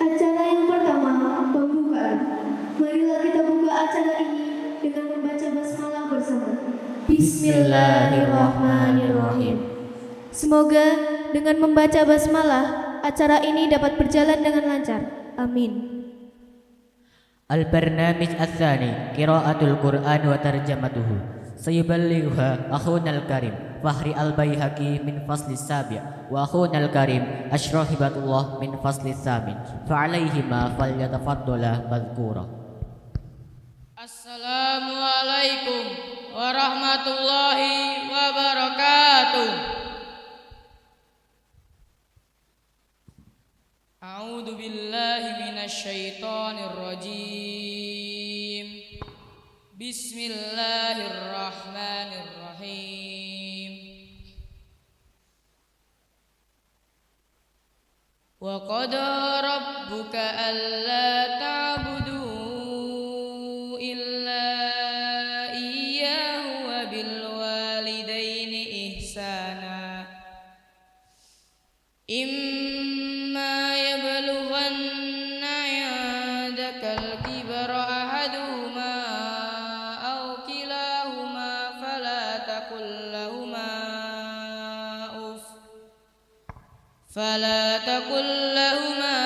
Acara yang pertama, pembukaan. Marilah kita buka acara ini dengan membaca basmalah bersama. Bismillahirrahmanirrahim. Semoga dengan membaca basmalah, acara ini dapat berjalan dengan lancar. Amin. البرنامج الثاني قراءة القرآن وترجمته سيبلغها أخونا الكريم فهري البيهقي من فصل السابع وأخونا الكريم أشرف هبة الله من فصل الثامن فعليهما فليتفضلا مذكورا. Assalamualaikum warahmatullahi wabarakatuh. A'udzu billahi minasyaitonir rajim. Bismillahirrahmanirrahim. Wa qada rabbuka alla ta'budu illa iyyahu wa bil walidaini ihsana. Imma yablughanna 'indakal kibara ahaduhuma aw kilahuma fala taqul lahumā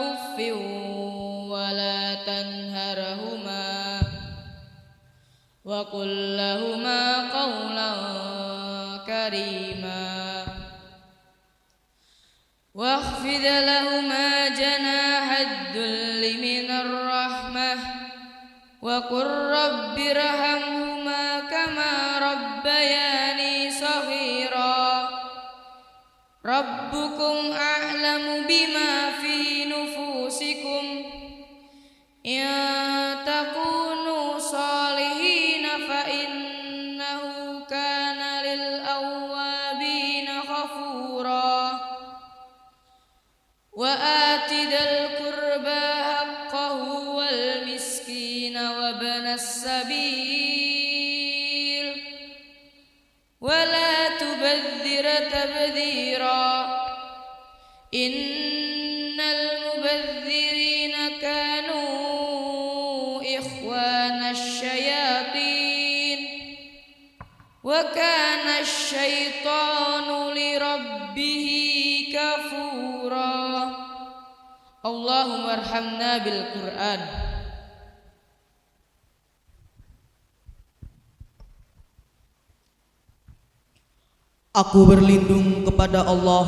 uffin wa la tanharhumā wa qul lahumā qawlan karīmā wakhfid lahumā janāha ad-dulli minar rahmah wa qur rabbirhamhumā kamā rabbayānī shaghīrā. Rabbukum a'lamu bima fi nufusikum in takunu salihina fa innahu kana lil awwabina ghafura wa atidal qurba haqqahu wal miskina wa ibnas sabil wa la tubadzir tabdzira innal mubadzirina kanu ikhwanasy syayatin wa kana asy-syaitanu li rabbih kafura. Allahumma arhamna bil Qur'an. Aku berlindung kepada Allah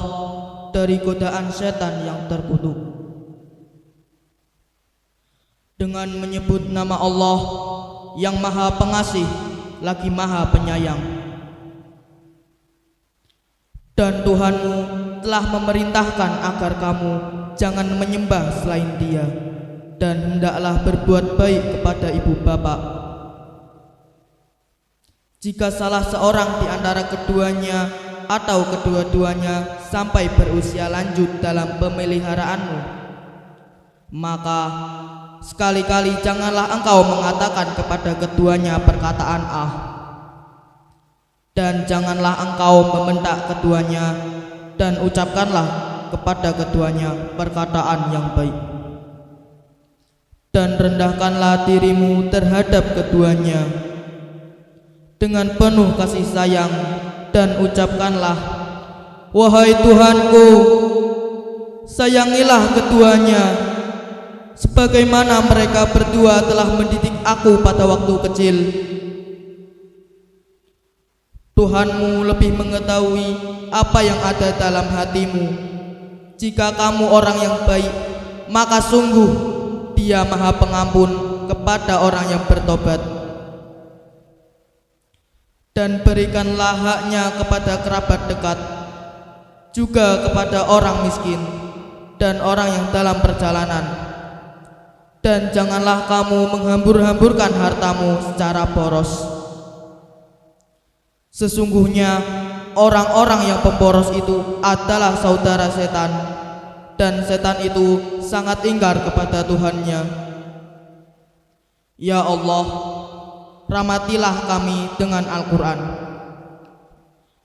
dari godaan setan yang terkutuk. Dengan menyebut nama Allah yang Maha Pengasih lagi Maha Penyayang. Dan Tuhanmu telah memerintahkan agar kamu jangan menyembah selain Dia, dan hendaklah berbuat baik kepada ibu bapak. Jika salah seorang di antara keduanya atau kedua-duanya sampai berusia lanjut dalam pemeliharaanmu, maka sekali-kali janganlah engkau mengatakan kepada keduanya perkataan "ah", dan janganlah engkau membentak keduanya, dan ucapkanlah kepada keduanya perkataan yang baik. Dan rendahkanlah dirimu terhadap keduanya dengan penuh kasih sayang, dan ucapkanlah, "Wahai Tuhanku, sayangilah keduanya sebagaimana mereka berdua telah mendidik aku pada waktu kecil." Tuhanmu lebih mengetahui apa yang ada dalam hatimu. Jika kamu orang yang baik, maka sungguh Dia Maha Pengampun kepada orang yang bertobat. Dan berikanlah haknya kepada kerabat dekat, juga kepada orang miskin dan orang yang dalam perjalanan. Dan janganlah kamu menghambur-hamburkan hartamu secara boros. Sesungguhnya orang-orang yang pemboros itu adalah saudara setan, dan setan itu sangat ingkar kepada Tuhannya. Ya Allah, rahmatilah kami dengan Al-Quran.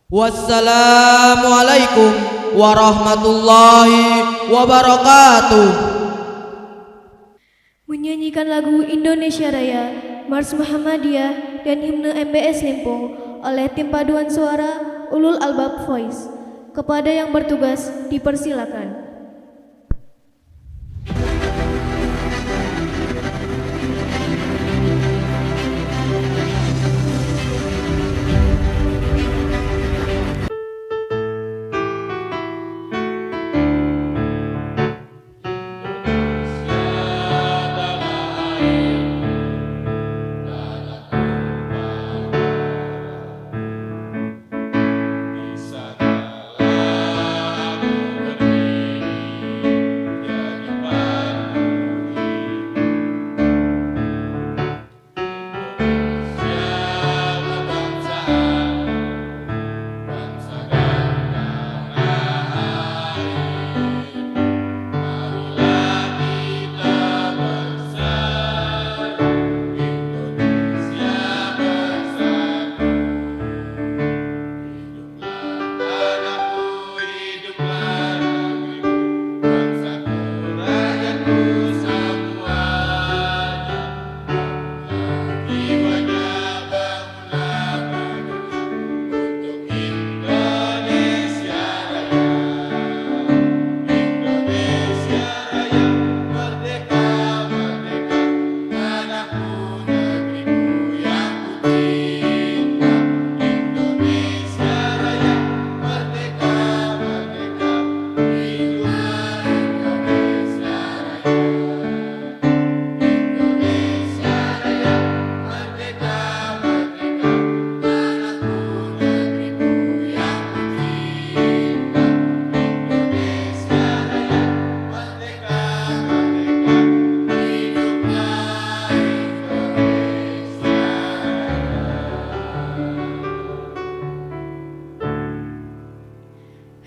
Wassalamualaikum warahmatullahi wabarakatuh. Menyanyikan lagu Indonesia Raya, Mars Muhammadiyah, dan himne MBS Limpung oleh tim paduan suara Ulul Albab Voice. Kepada yang bertugas dipersilakan.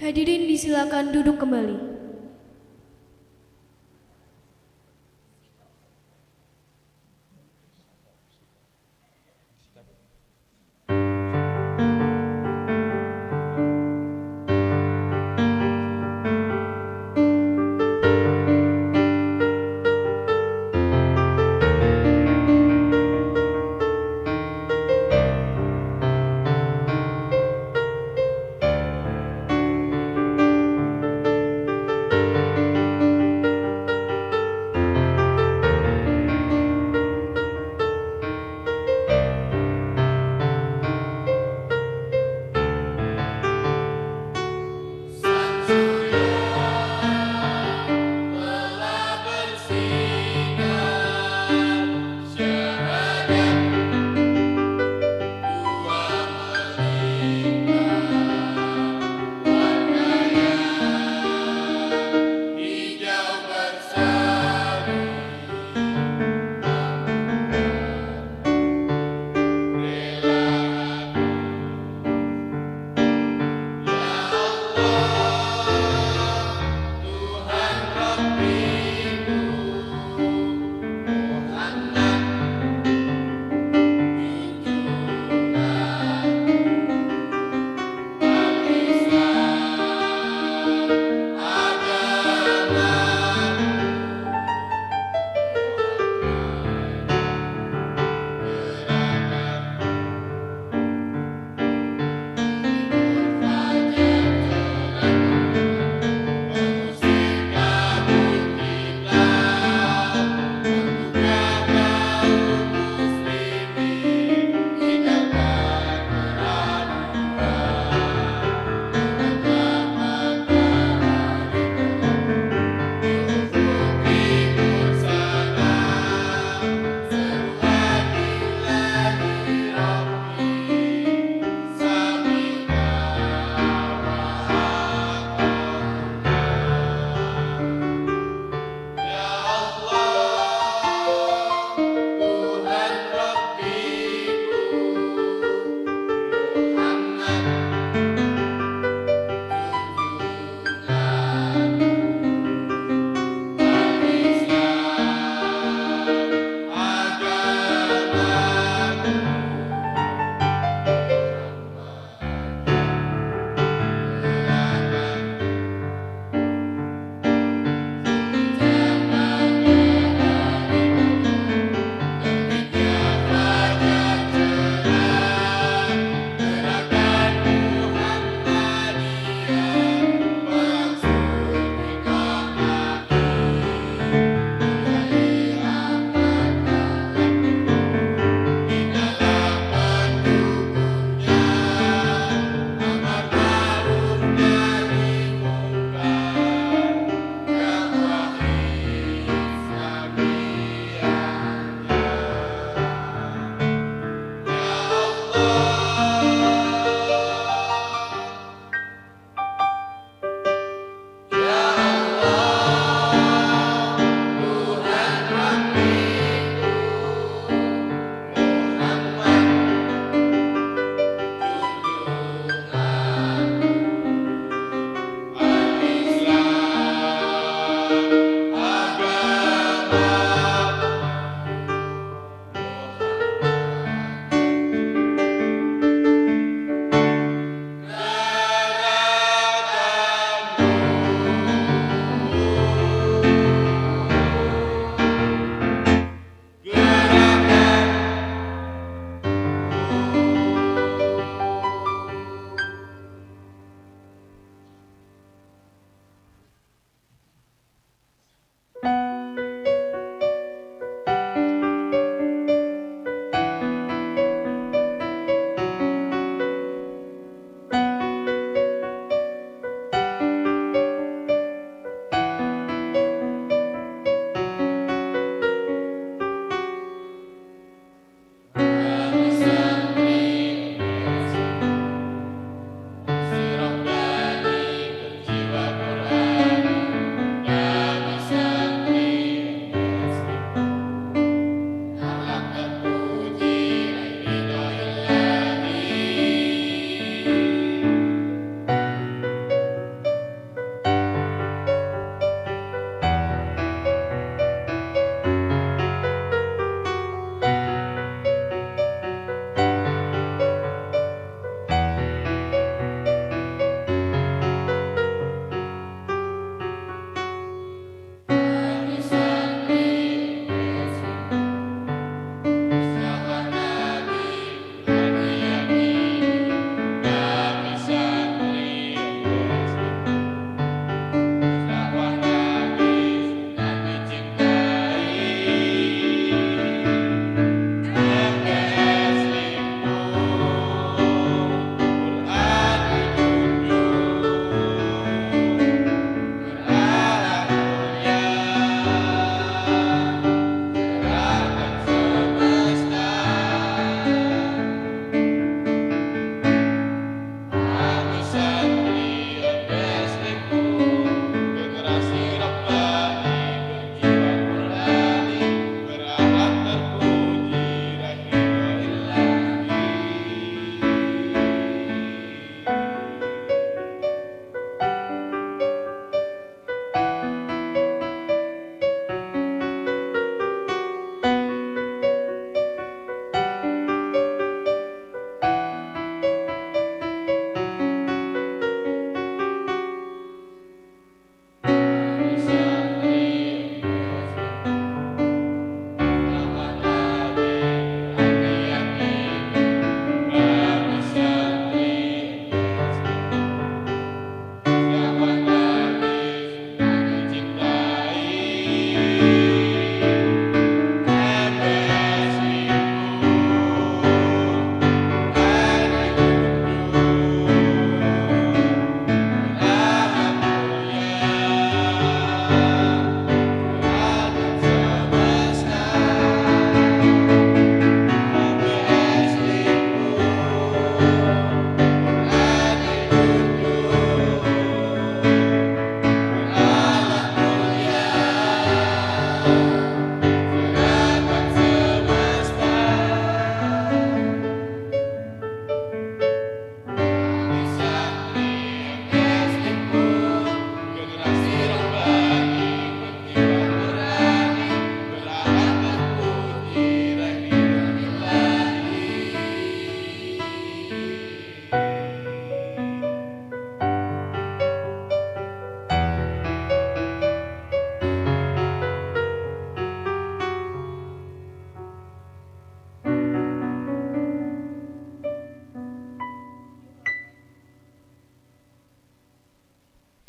Hadirin disilakan duduk kembali.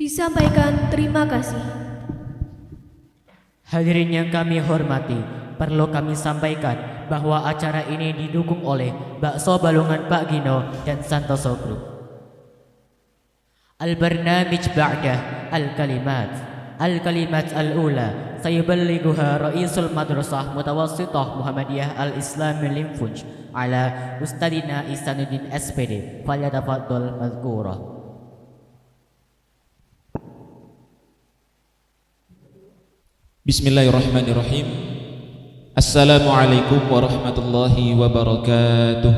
Disampaikan terima kasih. Hadirin yang kami hormati, perlu kami sampaikan bahwa acara ini didukung oleh Bakso Balungan Pak Gino dan Santoso Group. Al-Barnamij Ba'dah Al-Kalimat Al-Ula Sayuballighuha Ra'isul Madrasah Mutawassithah Muhammadiyah Al-Islam Limfunj ala Ustadina Ihsanuddin SPD. Falyatafaddal madhkura. Bismillahirrahmanirrahim. Assalamualaikum warahmatullahi wabarakatuh.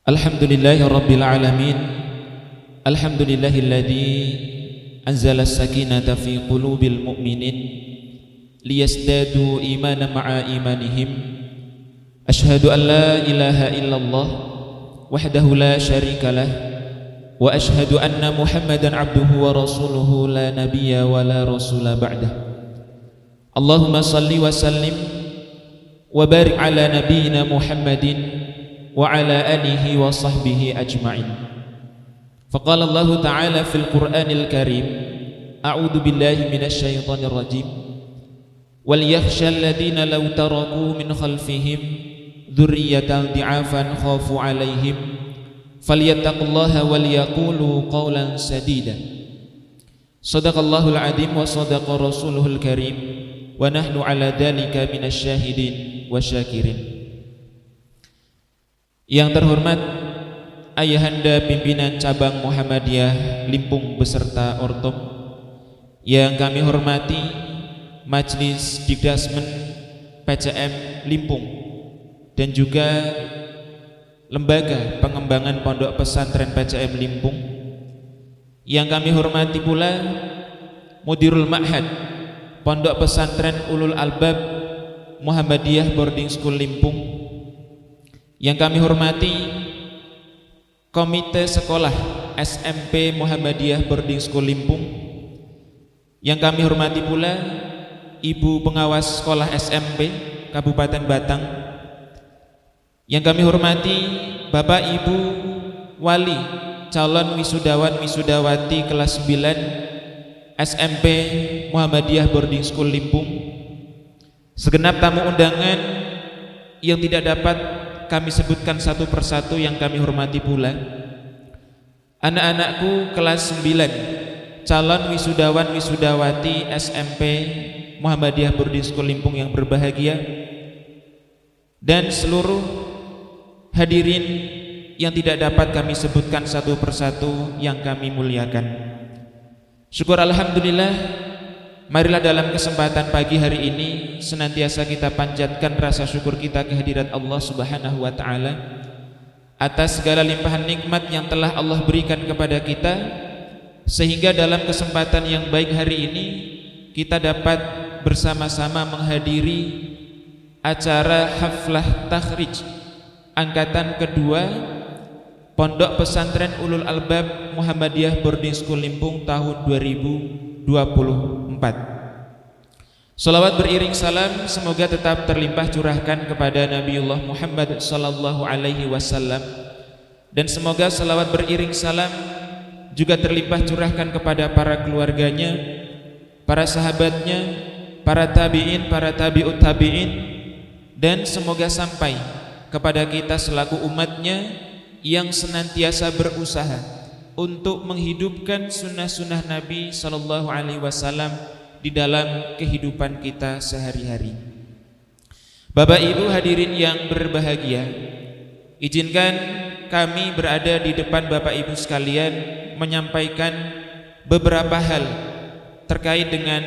Alhamdulillahi rabbil alamin. Alhamdulillahilladzi anzala as-sakinata fi qulubil mu'minin liyazdadu imanan ma'a imanihim. Ashhadu an la ilaha illallah wahdahu la syarika lah wa ashhadu anna Muhammadan abduhu wa rasuluhu la nabiyya wa la rasula ba'dah. Allahumma salli wa sallim wa barik ala nabiyyina Muhammadin wa ala alihi wa sahbihi ajma'in. Faqala Allah ta'ala fil Qur'anil Karim, a'udzu billahi minasy syaithanir rajim. Wal yakhshal ladzina law taraku min khalfihim dzurriyyatan dhi'afan khafu 'alaihim falyattaqullaha wal yaqulu qawlan sadida. Shadaqallahul 'adzim wa shadaqa rasuluhul karim wa nahnu 'ala dzalika minasy syahidin wasyakirin. Yang terhormat Ayahanda pimpinan cabang Muhammadiyah Limpung beserta Ortom, yang kami hormati Majelis Dikdasmen PCM Limpung dan juga Lembaga Pengembangan Pondok Pesantren PCM Limpung, yang kami hormati pula Mudirul Ma'had Pondok Pesantren Ulul Albab Muhammadiyah Boarding School Limpung, yang kami hormati Komite Sekolah SMP Muhammadiyah Boarding School Limpung, yang kami hormati pula Ibu Pengawas Sekolah SMP Kabupaten Batang, yang kami hormati Bapak Ibu Wali calon wisudawan wisudawati kelas 9 SMP Muhammadiyah Boarding School Limpung, segenap tamu undangan yang tidak dapat kami sebutkan satu persatu yang kami hormati pula anak-anakku kelas 9 calon wisudawan wisudawati SMP Muhammadiyah Boarding School Limpung yang berbahagia, dan seluruh hadirin yang tidak dapat kami sebutkan satu persatu yang kami muliakan. Syukur alhamdulillah, marilah dalam kesempatan pagi hari ini senantiasa kita panjatkan rasa syukur kita kehadirat Allah Subhanahu wa taala atas segala limpahan nikmat yang telah Allah berikan kepada kita, sehingga dalam kesempatan yang baik hari ini kita dapat bersama-sama menghadiri acara haflah takhrij angkatan kedua Pondok Pesantren Ulul Albab Muhammadiyah Boarding School Limpung tahun 2024. Salawat beriring salam semoga tetap terlimpah curahkan kepada Nabiullah Muhammad sallallahu alaihi wasallam, dan semoga salawat beriring salam juga terlimpah curahkan kepada para keluarganya, para sahabatnya, para tabi'in, para tabi'ut tabi'in, dan semoga sampai kepada kita selaku umatnya yang senantiasa berusaha untuk menghidupkan sunnah-sunnah Nabi sallallahu alaihi wasallam di dalam kehidupan kita sehari-hari. Bapak Ibu hadirin yang berbahagia, izinkan kami berada di depan Bapak Ibu sekalian menyampaikan beberapa hal terkait dengan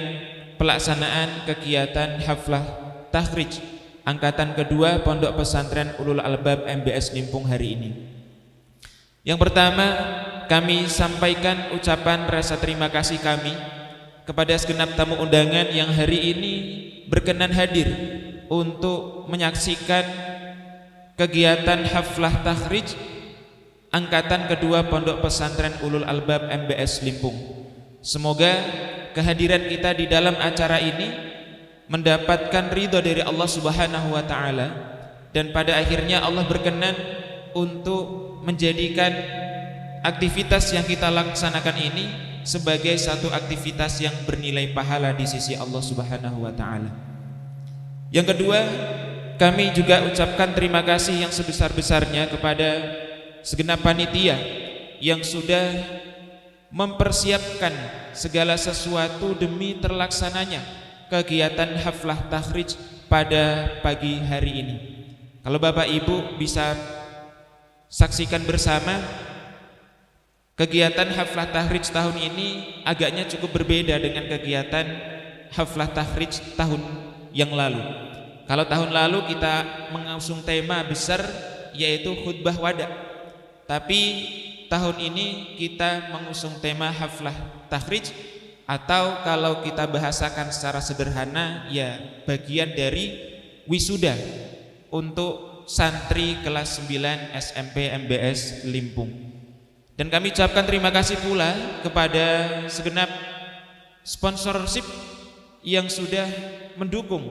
pelaksanaan kegiatan haflah takhrij angkatan kedua Pondok Pesantren Ulul Albab MBS Limpung hari ini. Yang pertama, kami sampaikan ucapan rasa terima kasih kami kepada segenap tamu undangan yang hari ini berkenan hadir untuk menyaksikan kegiatan haflah takhrij angkatan kedua Pondok Pesantren Ulul Albab MBS Limpung. Semoga kehadiran kita di dalam acara ini mendapatkan ridho dari Allah Subhanahu wa taala, dan pada akhirnya Allah berkenan untuk menjadikan aktivitas yang kita laksanakan ini sebagai satu aktivitas yang bernilai pahala di sisi Allah Subhanahu wa taala. Yang kedua, kami juga ucapkan terima kasih yang sebesar-besarnya kepada segenap panitia yang sudah mempersiapkan segala sesuatu demi terlaksananya kegiatan haflah takhrij pada pagi hari ini. Kalau Bapak Ibu bisa saksikan bersama, kegiatan haflah takhrij tahun ini agaknya cukup berbeda dengan kegiatan haflah takhrij tahun yang lalu. Kalau tahun lalu kita mengusung tema besar yaitu khutbah wada, tapi tahun ini kita mengusung tema haflah takhrij, atau kalau kita bahasakan secara sederhana ya bagian dari wisuda untuk santri kelas 9 SMP MBS Limpung. Dan kami ucapkan terima kasih pula kepada segenap sponsorship yang sudah mendukung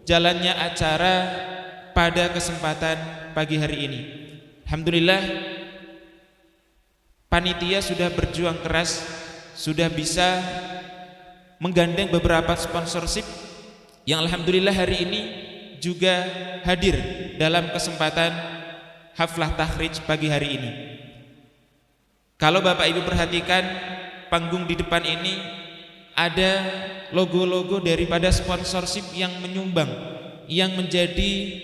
jalannya acara pada kesempatan pagi hari ini. Alhamdulillah, panitia sudah berjuang keras, sudah bisa menggandeng beberapa sponsorship yang alhamdulillah hari ini juga hadir dalam kesempatan haflah takhrij pagi hari ini. Kalau Bapak Ibu perhatikan panggung di depan ini ada logo-logo daripada sponsorship yang menyumbang, yang menjadi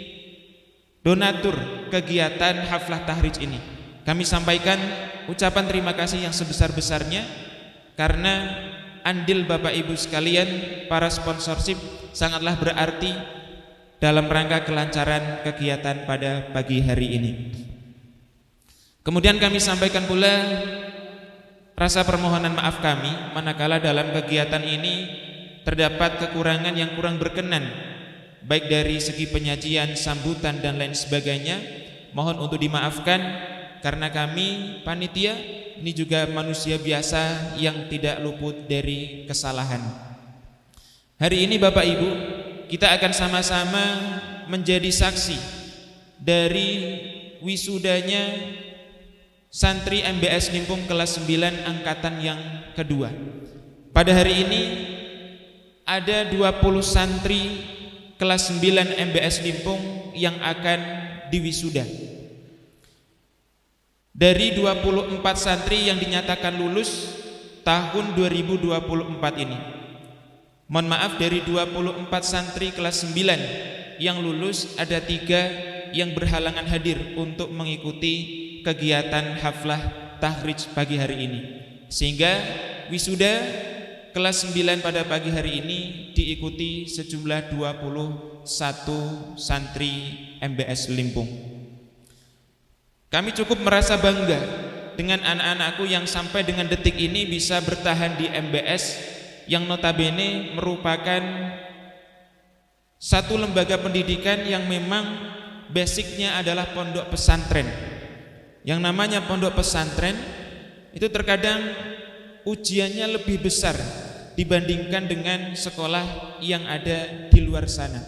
donatur kegiatan haflah takhrij ini. Kami sampaikan ucapan terima kasih yang sebesar-besarnya karena andil Bapak Ibu sekalian para sponsorship sangatlah berarti dalam rangka kelancaran kegiatan pada pagi hari ini. Kemudian kami sampaikan pula rasa permohonan maaf kami manakala dalam kegiatan ini terdapat kekurangan yang kurang berkenan, baik dari segi penyajian, sambutan dan lain sebagainya. Mohon untuk dimaafkan karena kami panitia ini juga manusia biasa yang tidak luput dari kesalahan. Hari ini Bapak Ibu, kita akan sama-sama menjadi saksi dari wisudanya santri MBS Limpung kelas 9 angkatan yang kedua. Pada hari ini ada 20 santri kelas 9 MBS Limpung yang akan diwisuda. Dari 24 santri yang dinyatakan lulus tahun 2024 ini, mohon maaf, dari 24 santri kelas 9 yang lulus ada 3 yang berhalangan hadir untuk mengikuti kegiatan haflah takhrij pagi hari ini, sehingga wisuda kelas 9 pada pagi hari ini diikuti sejumlah 21 santri MBS Limpung. Kami cukup merasa bangga dengan anak-anakku yang sampai dengan detik ini bisa bertahan di MBS yang notabene merupakan satu lembaga pendidikan yang memang basicnya adalah pondok pesantren. Yang namanya pondok pesantren itu terkadang ujiannya lebih besar dibandingkan dengan sekolah yang ada di luar sana.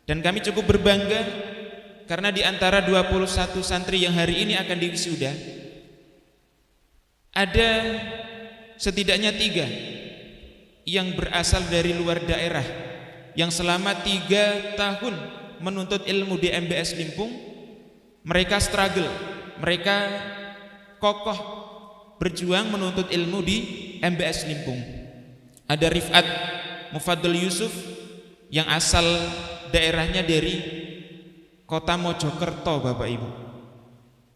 Dan kami cukup berbangga karena di antara 21 santri yang hari ini akan diwisuda ada setidaknya 3 yang berasal dari luar daerah, yang selama 3 tahun menuntut ilmu di MBS Limpung. Mereka struggle, mereka kokoh berjuang menuntut ilmu di MBS Limpung. Ada Rifat Mufaddal Yusuf yang asal daerahnya dari kota Mojokerto, Bapak Ibu,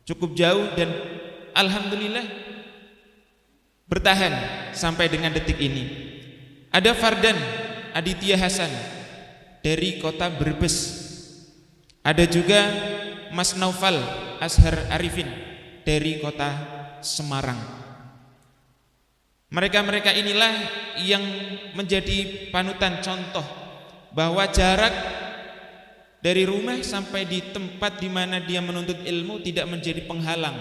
cukup jauh, dan alhamdulillah bertahan sampai dengan detik ini. Ada Fardan Aditya Hasan dari kota Brebes. Ada juga Mas Naufal Azhar Arifin dari kota Semarang. Mereka-mereka inilah yang menjadi panutan contoh bahwa jarak dari rumah sampai di tempat di mana dia menuntut ilmu tidak menjadi penghalang.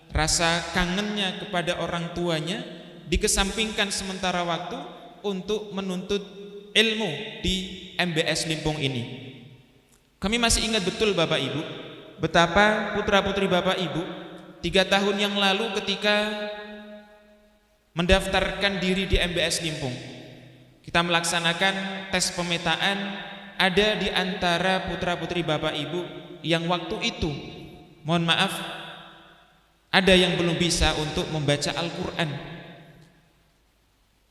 Rasa kangennya kepada orang tuanya dikesampingkan sementara waktu untuk menuntut ilmu di MBS Limpung ini. Kami masih ingat betul Bapak Ibu, betapa putra-putri Bapak Ibu 3 tahun yang lalu ketika mendaftarkan diri di MBS Limpung. Kita melaksanakan tes pemetaan, ada di antara putra-putri Bapak Ibu yang waktu itu, mohon maaf, ada yang belum bisa untuk membaca Al-Quran.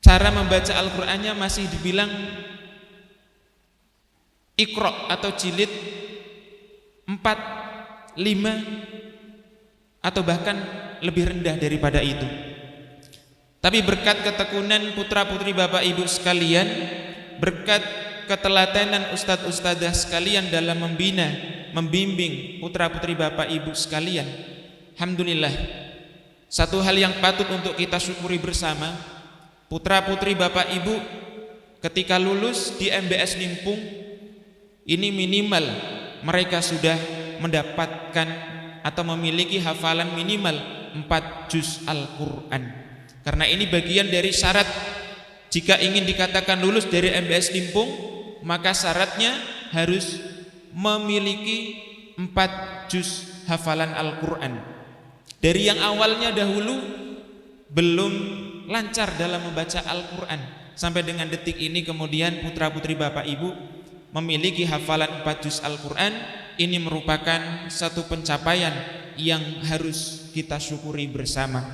Cara membaca Al-Qurannya masih dibilang Iqra atau jilid 4, 5, atau bahkan lebih rendah daripada itu. Tapi berkat ketekunan putra-putri Bapak Ibu sekalian, berkat ketelatenan ustadz-ustadzah sekalian dalam membina, membimbing putra-putri Bapak Ibu sekalian, alhamdulillah, satu hal yang patut untuk kita syukuri bersama, putra-putri Bapak Ibu ketika lulus di MBS Limpung ini minimal mereka sudah mendapatkan atau memiliki hafalan minimal 4 juz Al-Quran. Karena ini bagian dari syarat jika ingin dikatakan lulus dari MBS Limpung, maka syaratnya harus memiliki 4 juz hafalan Al-Quran. Dari yang awalnya dahulu belum lancar dalam membaca Al-Quran, sampai dengan detik ini kemudian putra-putri Bapak Ibu memiliki hafalan 4 juz Al-Quran. Ini merupakan satu pencapaian yang harus kita syukuri bersama.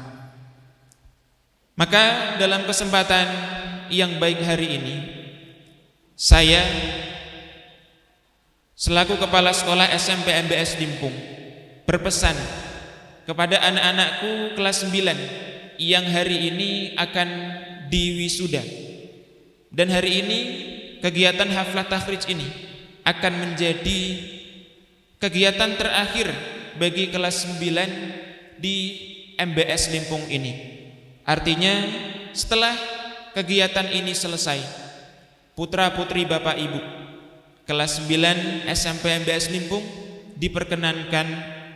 Maka dalam kesempatan yang baik hari ini, saya selaku Kepala Sekolah SMP MBS Limpung berpesan kepada anak-anakku kelas 9 yang hari ini akan diwisuda. Dan hari ini kegiatan haflah takhrij ini akan menjadi kegiatan terakhir bagi kelas 9 di MBS Limpung ini. Artinya setelah kegiatan ini selesai, putra-putri Bapak Ibu kelas 9 SMP MBS Limpung diperkenankan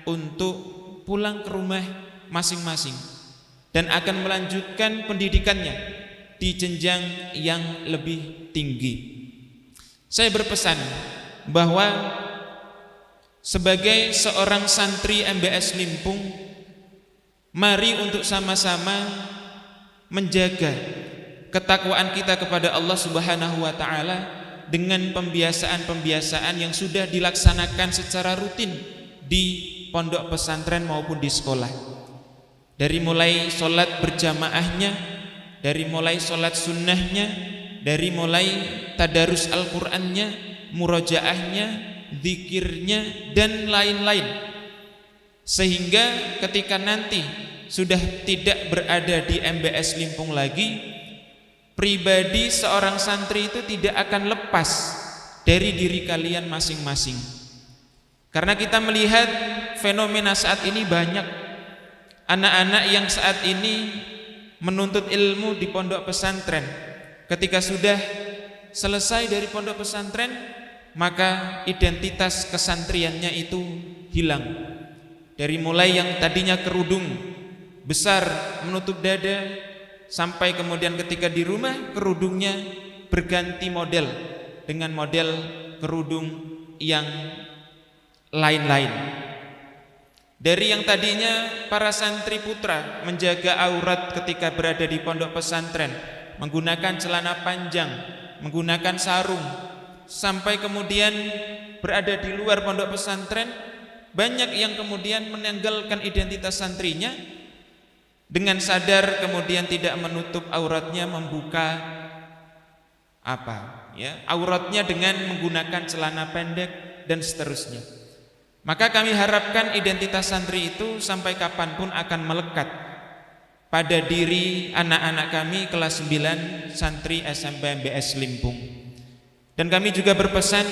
untuk pulang ke rumah masing-masing dan akan melanjutkan pendidikannya di jenjang yang lebih tinggi. Saya berpesan bahwa sebagai seorang santri MBS Limpung, mari untuk sama-sama menjaga ketakwaan kita kepada Allah Subhanahu wa taala dengan pembiasaan-pembiasaan yang sudah dilaksanakan secara rutin di pondok pesantren maupun di sekolah. Dari mulai sholat berjamaahnya, dari mulai sholat sunnahnya, dari mulai tadarus Al-Qur'annya, murojaahnya, zikirnya, dan lain-lain. Sehingga ketika nanti sudah tidak berada di MBS Limpung lagi, pribadi seorang santri itu tidak akan lepas dari diri kalian masing-masing. Karena kita melihat fenomena saat ini banyak anak-anak yang saat ini menuntut ilmu di pondok pesantren. Ketika sudah selesai dari pondok pesantren, maka identitas kesantriannya itu hilang. Dari mulai yang tadinya kerudung besar menutup dada, sampai kemudian ketika di rumah kerudungnya berganti model dengan model kerudung yang lain-lain. Dari yang tadinya para santri putra menjaga aurat ketika berada di pondok pesantren, menggunakan celana panjang, menggunakan sarung, sampai kemudian berada di luar pondok pesantren, banyak yang kemudian menanggalkan identitas santrinya dengan sadar kemudian tidak menutup auratnya, membuka auratnya dengan menggunakan celana pendek dan seterusnya. Maka kami harapkan identitas santri itu sampai kapanpun akan melekat pada diri anak-anak kami kelas 9 santri SMP MBS Limpung. Dan kami juga berpesan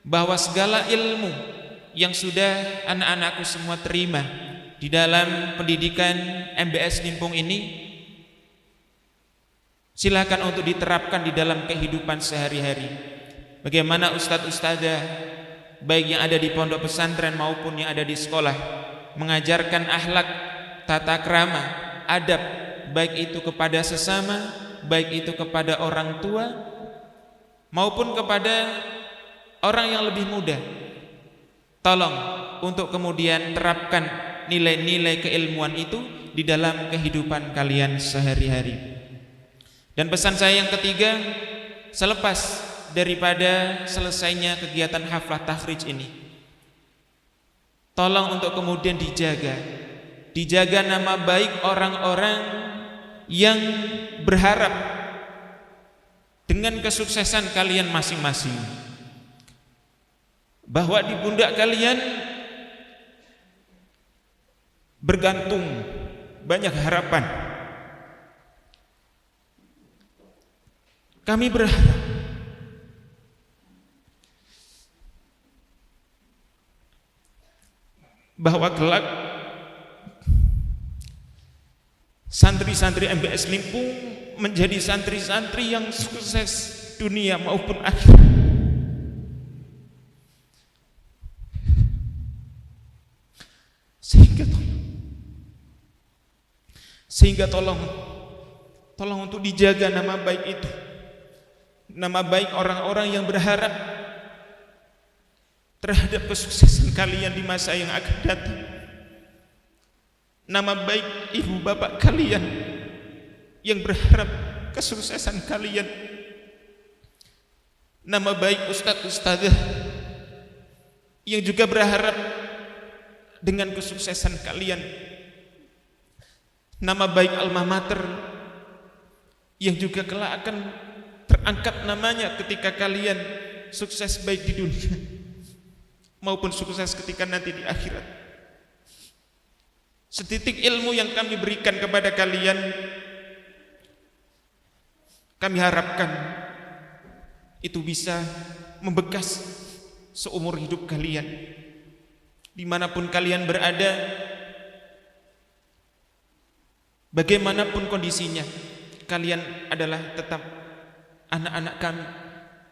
bahwa segala ilmu yang sudah anak-anakku semua terima di dalam pendidikan MBS Limpung ini, silakan untuk diterapkan di dalam kehidupan sehari-hari. Bagaimana ustadz-ustadzah baik yang ada di pondok pesantren maupun yang ada di sekolah mengajarkan akhlak, tata krama, adab, baik itu kepada sesama, baik itu kepada orang tua maupun kepada orang yang lebih muda. Tolong untuk kemudian terapkan nilai-nilai keilmuan itu di dalam kehidupan kalian sehari-hari. Dan pesan saya yang ketiga, selepas daripada selesainya kegiatan haflah takhrij ini, tolong untuk kemudian dijaga nama baik orang-orang yang berharap dengan kesuksesan kalian masing-masing, bahwa di pundak kalian bergantung banyak harapan. Kami berharap bahwa kelak santri-santri MBS Limpung menjadi santri-santri yang sukses dunia maupun akhirat. Sehingga tolong untuk dijaga nama baik itu, nama baik orang-orang yang berharap terhadap kesuksesan kalian di masa yang akan datang, nama baik ibu bapak kalian yang berharap kesuksesan kalian, nama baik ustadz-ustadzah yang juga berharap dengan kesuksesan kalian, nama baik alma mater yang juga kelak akan terangkat namanya ketika kalian sukses baik di dunia maupun sukses ketika nanti di akhirat. Setitik ilmu yang kami berikan kepada kalian, kami harapkan itu bisa membekas seumur hidup kalian. Dimanapun kalian berada, bagaimanapun kondisinya, kalian adalah tetap anak-anak kami,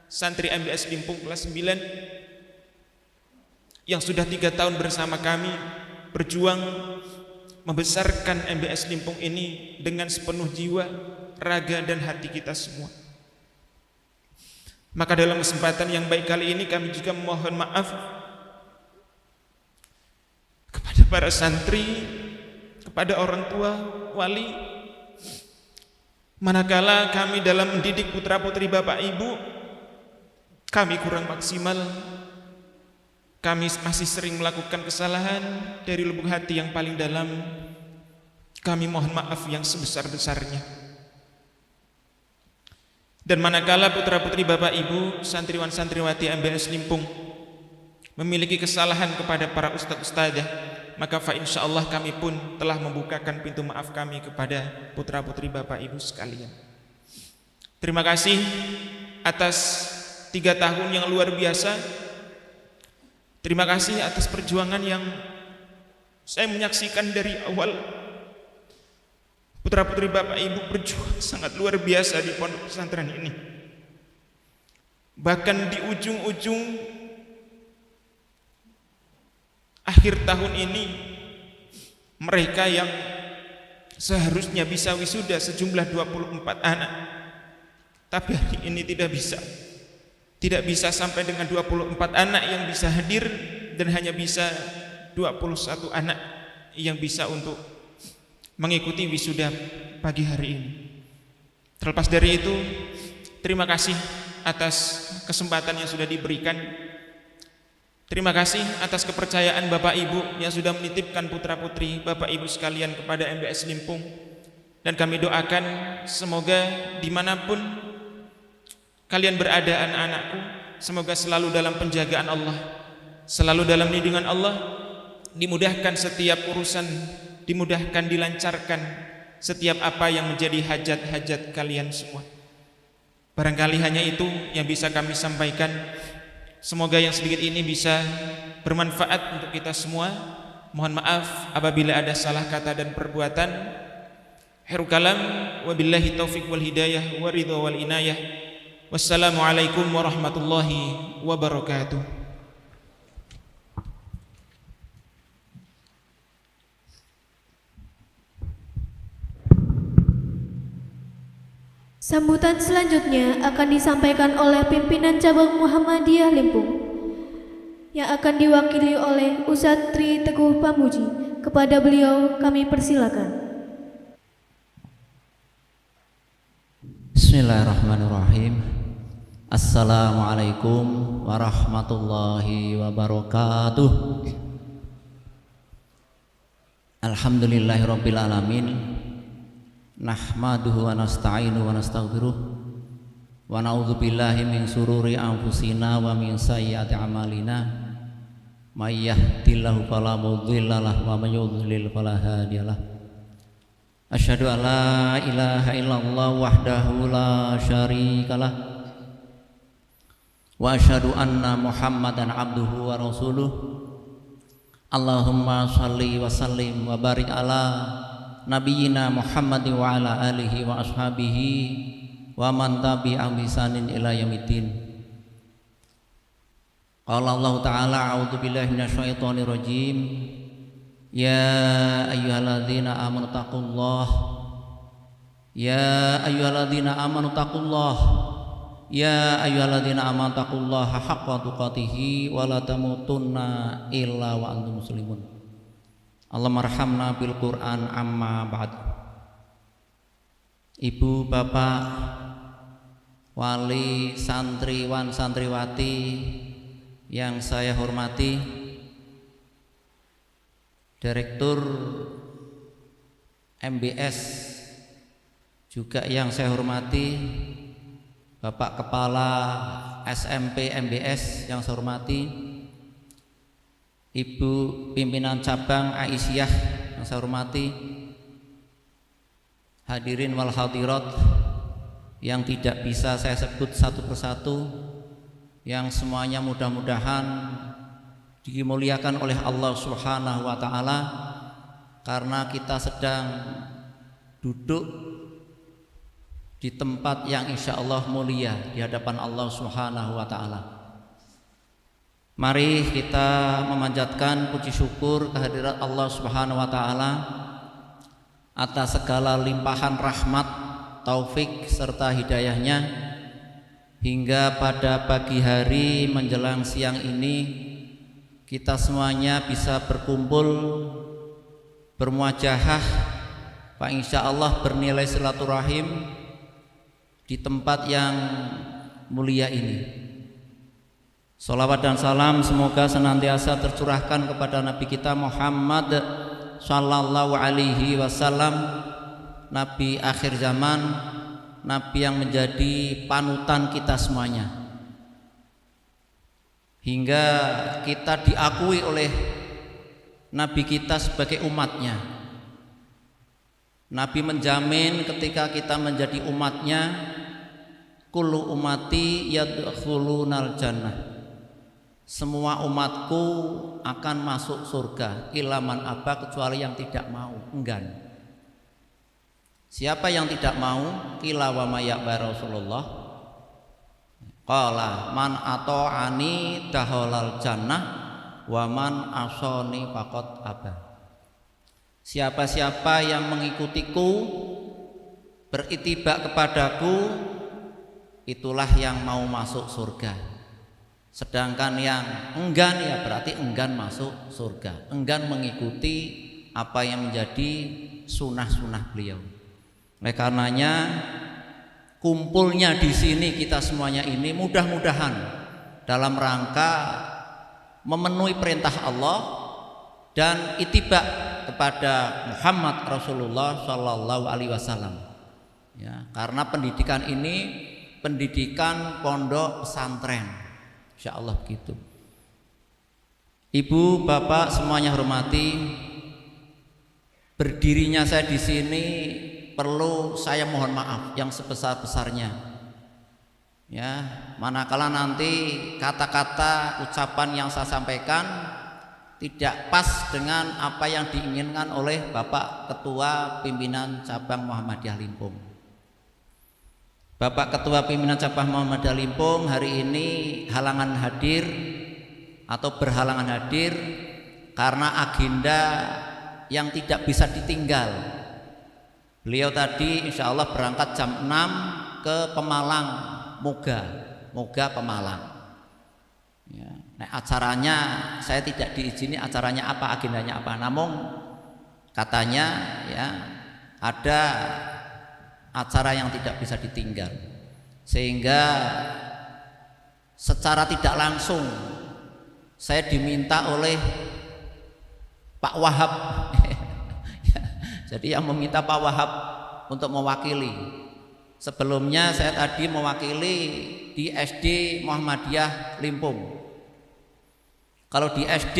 santri MBS Limpung kelas 9 yang sudah 3 tahun bersama kami berjuang membesarkan MBS Limpung ini dengan sepenuh jiwa, raga dan hati kita semua. Maka dalam kesempatan yang baik kali ini kami juga memohon maaf kepada para santri, kepada orang tua, wali, manakala kami dalam mendidik putra-putri Bapak Ibu kami kurang maksimal, kami masih sering melakukan kesalahan dari lubuk hati yang paling dalam. Kami mohon maaf yang sebesar-besarnya. Dan manakala putra-putri Bapak Ibu, santriwan santriwati MBS Limpung memiliki kesalahan kepada para ustadz-ustadzah, maka insyaallah kami pun telah membukakan pintu maaf kami kepada putra-putri Bapak Ibu sekalian. Terima kasih atas 3 tahun yang luar biasa. Terima kasih atas perjuangan yang saya menyaksikan dari awal. Putra-putri Bapak Ibu berjuang sangat luar biasa di pondok pesantren ini. Bahkan di ujung-ujung akhir tahun ini, mereka yang seharusnya bisa wisuda sejumlah 24 anak, tapi hari ini tidak bisa sampai dengan 24 anak yang bisa hadir, dan hanya bisa 21 anak yang bisa untuk mengikuti wisuda pagi hari ini. Terlepas dari itu, terima kasih atas kesempatan yang sudah diberikan. Terima kasih atas kepercayaan Bapak Ibu yang sudah menitipkan putra-putri Bapak Ibu sekalian kepada MBS Limpung. Dan kami doakan semoga dimanapun kalian berada anak-anakku, semoga selalu dalam penjagaan Allah, selalu dalam lindungan Allah, dimudahkan setiap urusan, dimudahkan, dilancarkan setiap apa yang menjadi hajat-hajat kalian semua. Barangkali hanya itu yang bisa kami sampaikan. Semoga yang sedikit ini bisa bermanfaat untuk kita semua. Mohon maaf apabila ada salah kata dan perbuatan. Khairul kalam, wabillahi taufiq wal hidayah, waridha wal inayah. Wassalamualaikum warahmatullahi wabarakatuh. Sambutan selanjutnya akan disampaikan oleh pimpinan cabang Muhammadiyah Limpung yang akan diwakili oleh Ustadz Tri Teguh Pamuji. Kepada beliau kami persilakan. Bismillahirrahmanirrahim. Assalamualaikum warahmatullahi wabarakatuh. Alhamdulillahirabbil alamin. Nahmaduhu wa nasta'inu wa nastaghfiruh wa na'udzu billahi min sururi anfusina wa min sayyiati a'malina. May yahdihillahu fala mudhillalah wa may yudhlil fala hadiyalah. Asyhadu an la ilaha illallah wahdahu la syarikalah wa asyhadu anna Muhammadan abduhu wa rasuluh. Allahumma shalli wa sallim wa barik ala nabiyyina Muhammad wa ala alihi wa ashabihi wa man tabi'ahum bi ihsanin ila yaumiddin. Qala Allah ta'ala a'udzu billahi minasyaitonir rajim. Ya ayyuhalladzina amanu taqullah. Ya ayyuhalladzina amanu taqullah. Ya ayyuhalladzina amanu taqullaha haqqa tuqatih wa la tamutunna illa wa antum muslimun. Allahumma arhamna bil Qur'an amma ba'd. Ibu, bapak, wali, santriwan, santriwati yang saya hormati, Direktur MBS juga yang saya hormati, Bapak Kepala SMP MBS yang saya hormati, Ibu Pimpinan Cabang Aisyah yang saya hormati, hadirin wal hadirat yang tidak bisa saya sebut satu persatu, yang semuanya mudah-mudahan dimuliakan oleh Allah Subhanahu wa taala, karena kita sedang duduk di tempat yang insya Allah mulia di hadapan Allah Subhanahu wa taala. Mari kita memanjatkan puji syukur kehadirat Allah Subhanahu wa taala atas segala limpahan rahmat, taufik serta hidayahnya, hingga pada pagi hari menjelang siang ini kita semuanya bisa berkumpul, bermuajahah, Pak, insya Allah bernilai silaturahim di tempat yang mulia ini. Salawat dan salam semoga senantiasa tercurahkan kepada Nabi kita Muhammad sallallahu alaihi wasallam, Nabi akhir zaman, Nabi yang menjadi panutan kita semuanya, hingga kita diakui oleh Nabi kita sebagai umatnya. Nabi menjamin ketika kita menjadi umatnya, kullu ummati yadkhulunal jannah, semua umatku akan masuk surga, ilaman aba, kecuali yang tidak mau, enggan. Siapa yang tidak mau? Qila wa may ya'ba Rasulullah. Qala man ata'ani dakhalal jannah wa man asani faqad aba. Siapa-siapa yang mengikutiku, beritibak kepadaku, itulah yang mau masuk surga. Sedangkan yang enggan, ya berarti enggan masuk surga, enggan mengikuti apa yang menjadi sunnah-sunnah beliau. Oleh karenanya kumpulnya di sini kita semuanya ini mudah-mudahan dalam rangka memenuhi perintah Allah dan itibak kepada Muhammad Rasulullah Sallallahu Alaihi Wasallam. Ya, karena pendidikan ini pendidikan pondok pesantren, insya Allah begitu. Ibu, bapak semuanya hormati, berdirinya saya di sini perlu saya mohon maaf yang sebesar-besarnya. Ya, manakala nanti kata-kata ucapan yang saya sampaikan tidak pas dengan apa yang diinginkan oleh Bapak Ketua Pimpinan Cabang Muhammadiyah Limpung. Bapak Ketua Pimpinan Cabang Muhammadiyah Limpung hari ini halangan hadir atau berhalangan hadir karena agenda yang tidak bisa ditinggal. Beliau tadi insya Allah berangkat jam 6 ke Pemalang, Moga Pemalang. Ya, nah acaranya saya tidak diizini acaranya apa, agendanya apa. Namun katanya ya ada acara yang tidak bisa ditinggal, sehingga secara tidak langsung saya diminta oleh Pak Wahab jadi yang meminta Pak Wahab untuk mewakili. Sebelumnya saya tadi mewakili di SD Muhammadiyah Limpung. Kalau di SD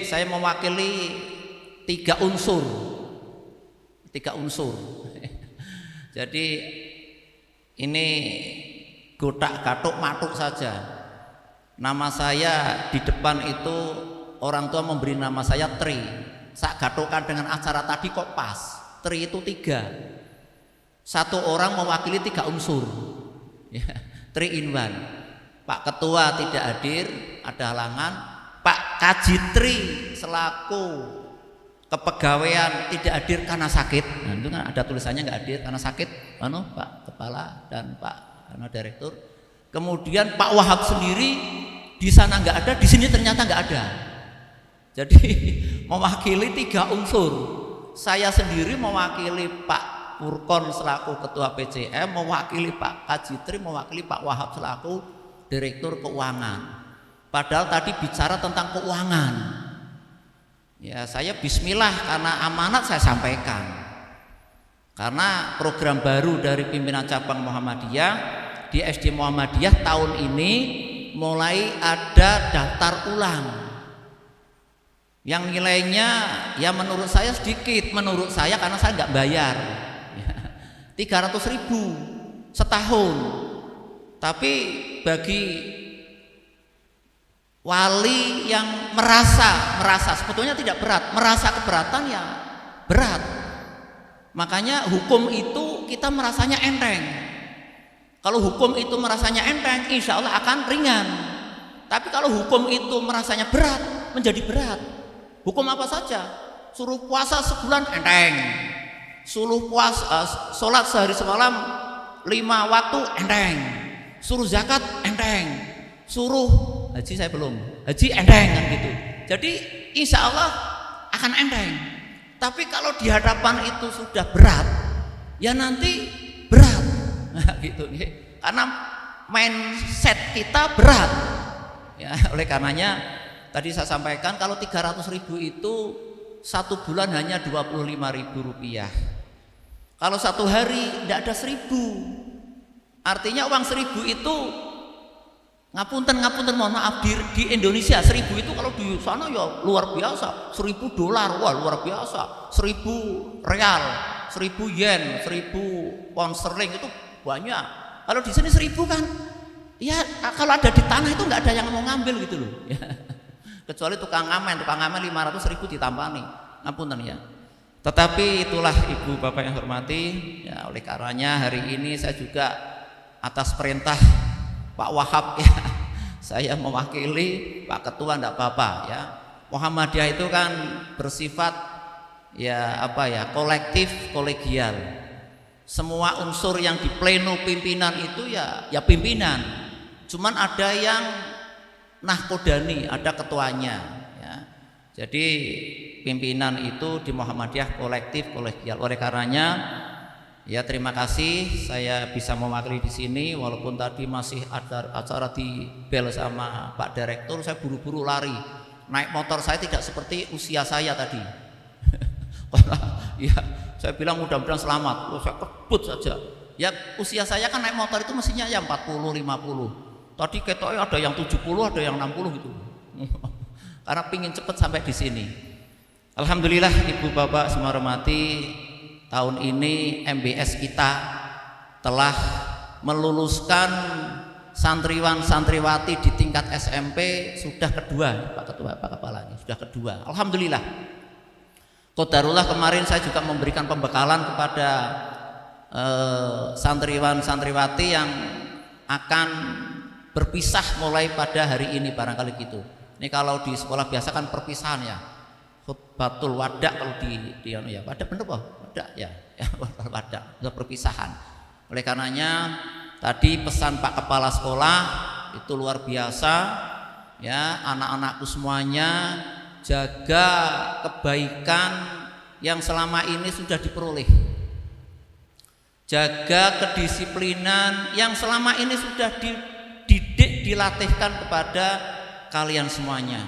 saya mewakili tiga unsur. Jadi ini gotak gatuk matuk saja. Nama saya di depan itu orang tua memberi nama saya Tri. Sak gatukan dengan acara tadi kok pas. Tri itu 3. Satu orang mewakili 3 unsur. Ya, 3 in 1. Pak Ketua tidak hadir, ada halangan. Pak Kajitri selaku kepegawaian tidak hadir karena sakit. Nah, itu kan ada tulisannya nggak hadir karena sakit. Pak Kepala dan Pak Direktur. Kemudian Pak Wahab sendiri di sana nggak ada, di sini ternyata nggak ada. Jadi mewakili 3 unsur. Saya sendiri mewakili Pak Purkon selaku Ketua PCM, mewakili Pak Kajitri, mewakili Pak Wahab selaku Direktur Keuangan. Padahal tadi bicara tentang keuangan. Ya saya bismillah karena amanat saya sampaikan. Karena program baru dari pimpinan cabang Muhammadiyah di SD Muhammadiyah tahun ini mulai ada daftar ulang. Yang nilainya ya menurut saya sedikit, menurut saya karena saya nggak bayar. 300.000 setahun. Tapi bagi wali yang merasa sebetulnya tidak berat, merasa keberatan ya berat. Makanya hukum itu kita merasanya enteng. Kalau hukum itu merasanya enteng, insya Allah akan ringan. Tapi kalau hukum itu merasanya berat, menjadi berat. Hukum apa saja? Suruh puasa sebulan enteng, suruh puasa sholat sehari semalam 5 waktu enteng, suruh zakat enteng, suruh haji saya belum, haji enteng kan gitu. Jadi insya Allah akan enteng. Tapi kalau di hadapan itu sudah berat, ya nanti berat, nah, gitu. Karena mindset kita berat. Ya, oleh karenanya tadi saya sampaikan kalau 300.000 itu 1 bulan hanya 25.000 rupiah. Kalau 1 hari tidak ada 1.000. Artinya uang 1.000 itu ngapunten mohon maaf di Indonesia 1.000 itu kalau di sana ya luar biasa. $1.000 wah luar biasa. 1.000 real, 1.000 yen, 1.000 pound sterling itu banyak. Kalau di sini 1.000 kan ya kalau ada di tanah itu nggak ada yang mau ngambil gitu loh. Kecuali tukang ngamen 500.000 ditambah nih, ngapunten ya. Tetapi itulah ibu bapak yang hormati, ya oleh karenanya hari ini saya juga atas perintah Pak Wahab ya, saya mewakili Pak Ketua enggak apa-apa ya. Muhammadiyah itu kan bersifat ya kolektif kolegial. Semua unsur yang di pleno pimpinan itu ya pimpinan. Cuman ada yang nahkodani, ada ketuanya ya. Jadi pimpinan itu di Muhammadiyah kolektif kolegial. Oleh karenanya ya terima kasih saya bisa mewakili di sini walaupun tadi masih ada acara di bel sama Pak Direktur, saya buru-buru lari. Naik motor saya tidak seperti usia saya tadi. Ya, saya bilang mudah-mudahan selamat. Saya kebut saja. Ya usia saya kan naik motor itu mestinya ya 40 50. Tadi ketoknya ada yang 70, ada yang 60 gitu. Karena pingin cepat sampai di sini. Alhamdulillah ibu bapak semua hormati, tahun ini MBS kita telah meluluskan santriwan santriwati di tingkat SMP sudah kedua, Pak Ketua, Pak Kepala, sudah kedua. Alhamdulillah. Qadarullah kemarin saya juga memberikan pembekalan kepada santriwan santriwati yang akan berpisah mulai pada hari ini barangkali gitu. Ini kalau di sekolah biasa kan perpisahan ya. Khutbatul wada kalau di ya wada bener apa? Wada ya wada itu perpisahan. Oleh karenanya tadi pesan Pak Kepala Sekolah itu luar biasa ya, anak-anakku semuanya jaga kebaikan yang selama ini sudah diperoleh. Jaga kedisiplinan yang selama ini sudah dididik, dilatihkan kepada kalian semuanya.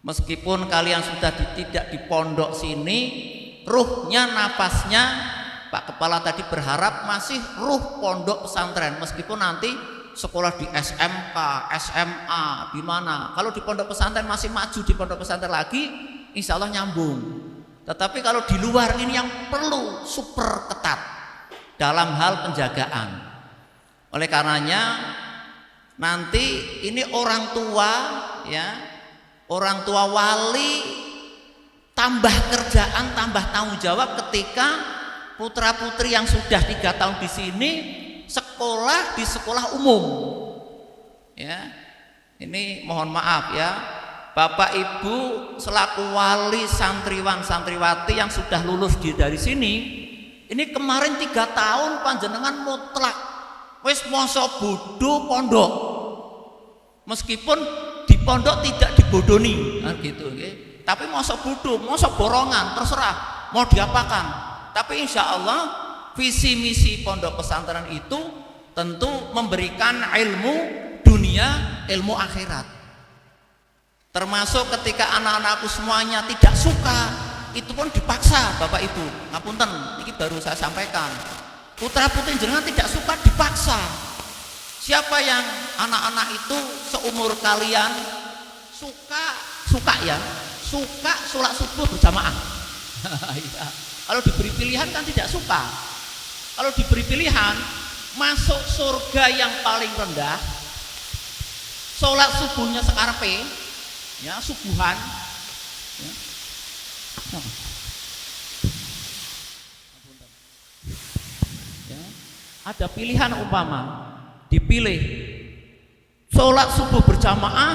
Meskipun kalian sudah tidak di pondok sini, ruhnya, nafasnya Pak Kepala tadi berharap masih ruh pondok pesantren, meskipun nanti sekolah di SMK, SMA, di mana. Kalau di pondok pesantren masih maju di pondok pesantren lagi, insya Allah nyambung. Tetapi kalau di luar ini yang perlu super ketat dalam hal penjagaan. Oleh karenanya nanti ini orang tua, ya, orang tua wali tambah kerjaan, tambah tanggung jawab ketika putra putri yang sudah 3 tahun di sini sekolah di sekolah umum. Ya, ini mohon maaf ya, Bapak Ibu selaku wali santriwan santriwati yang sudah lulus dari sini, ini kemarin 3 tahun panjenengan mutlak wis moso bodoh pondok, meskipun di pondok tidak dibodoni, nah, gitu, okay? Tapi moso bodoh, moso borongan, terserah mau diapakan. Tapi insya Allah visi misi pondok pesantren itu tentu memberikan ilmu dunia, ilmu akhirat. Termasuk ketika anak-anakku semuanya tidak suka, itu pun dipaksa Bapak Ibu. Ngapunten, ini baru saya sampaikan. Putra putri jenengan tidak suka dipaksa. Siapa yang anak-anak itu seumur kalian suka sholat subuh berjamaah? Ya. Kalau diberi pilihan kan tidak suka. Kalau diberi pilihan masuk surga yang paling rendah, sholat subuhnya sekarepe, ya, subuhan, ya. Ya. Ada pilihan umpama dipilih sholat subuh berjamaah,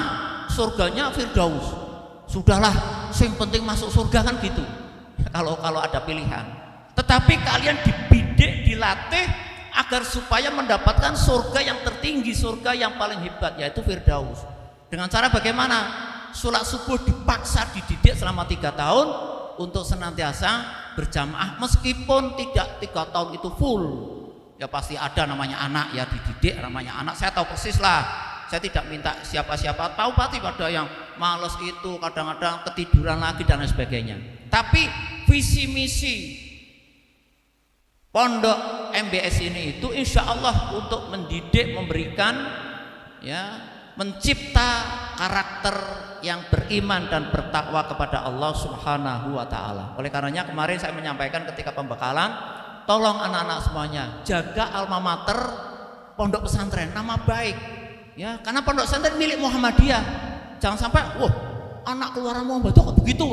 surganya Firdaus. Sudahlah, yang penting masuk surga kan gitu. Kalau ada pilihan. Tetapi kalian dibidik, dilatih agar supaya mendapatkan surga yang tertinggi, surga yang paling hebat, yaitu Firdaus. Dengan cara bagaimana? Sholat subuh dipaksa dididik selama 3 tahun untuk senantiasa berjamaah, meskipun tidak 3 tahun itu full. Ya pasti ada namanya anak, ya dididik namanya anak. Saya tahu persis lah. Saya tidak minta siapa-siapa tahu, pasti ada yang males itu, kadang-kadang ketiduran lagi dan lain sebagainya. Tapi visi misi pondok MBS ini itu insya Allah untuk mendidik, memberikan, ya, mencipta karakter yang beriman dan bertakwa kepada Allah Subhanahu wa Ta'ala. Oleh karenanya kemarin saya menyampaikan ketika pembekalan, tolong anak-anak semuanya jaga alma mater pondok pesantren, nama baik. Ya, karena pondok pesantren milik Muhammadiyah. Jangan sampai, wah, anak keluaran Muhammadiyah kok begitu.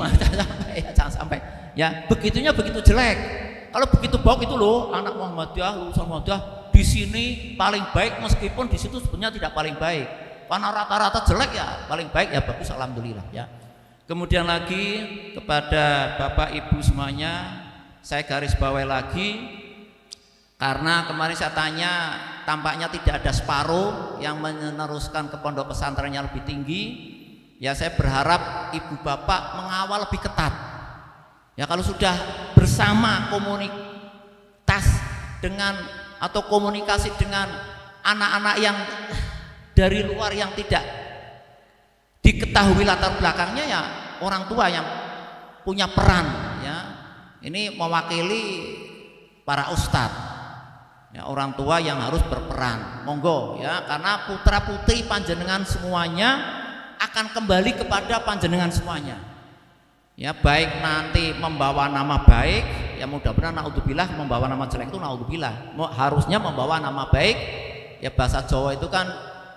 Jangan sampai. Ya, begitunya begitu jelek. Kalau begitu baik itu loh, anak Muhammadiyah, lulusan Muhammadiyah di sini paling baik, meskipun di situ sebenarnya tidak paling baik. Karena rata-rata jelek ya, paling baik ya bagus, alhamdulillah ya. Kemudian lagi kepada Bapak Ibu semuanya, saya garis bawahi lagi, karena kemarin saya tanya, tampaknya tidak ada separuh yang meneruskan ke pondok pesantren yang lebih tinggi. Ya, saya berharap ibu bapak mengawal lebih ketat. Ya, kalau sudah bersama komunitas dengan atau komunikasi dengan anak-anak yang dari luar yang tidak diketahui latar belakangnya, ya orang tua yang punya peran, ya. Ini mewakili para ustadz. Ya, orang tua yang harus berperan, monggo ya, karena putra putri panjenengan semuanya akan kembali kepada panjenengan semuanya. Ya, baik nanti membawa nama baik, ya mudah-mudahan naudzubillah, membawa nama jelek itu naudzubillah. Harusnya membawa nama baik, ya bahasa Jawa itu kan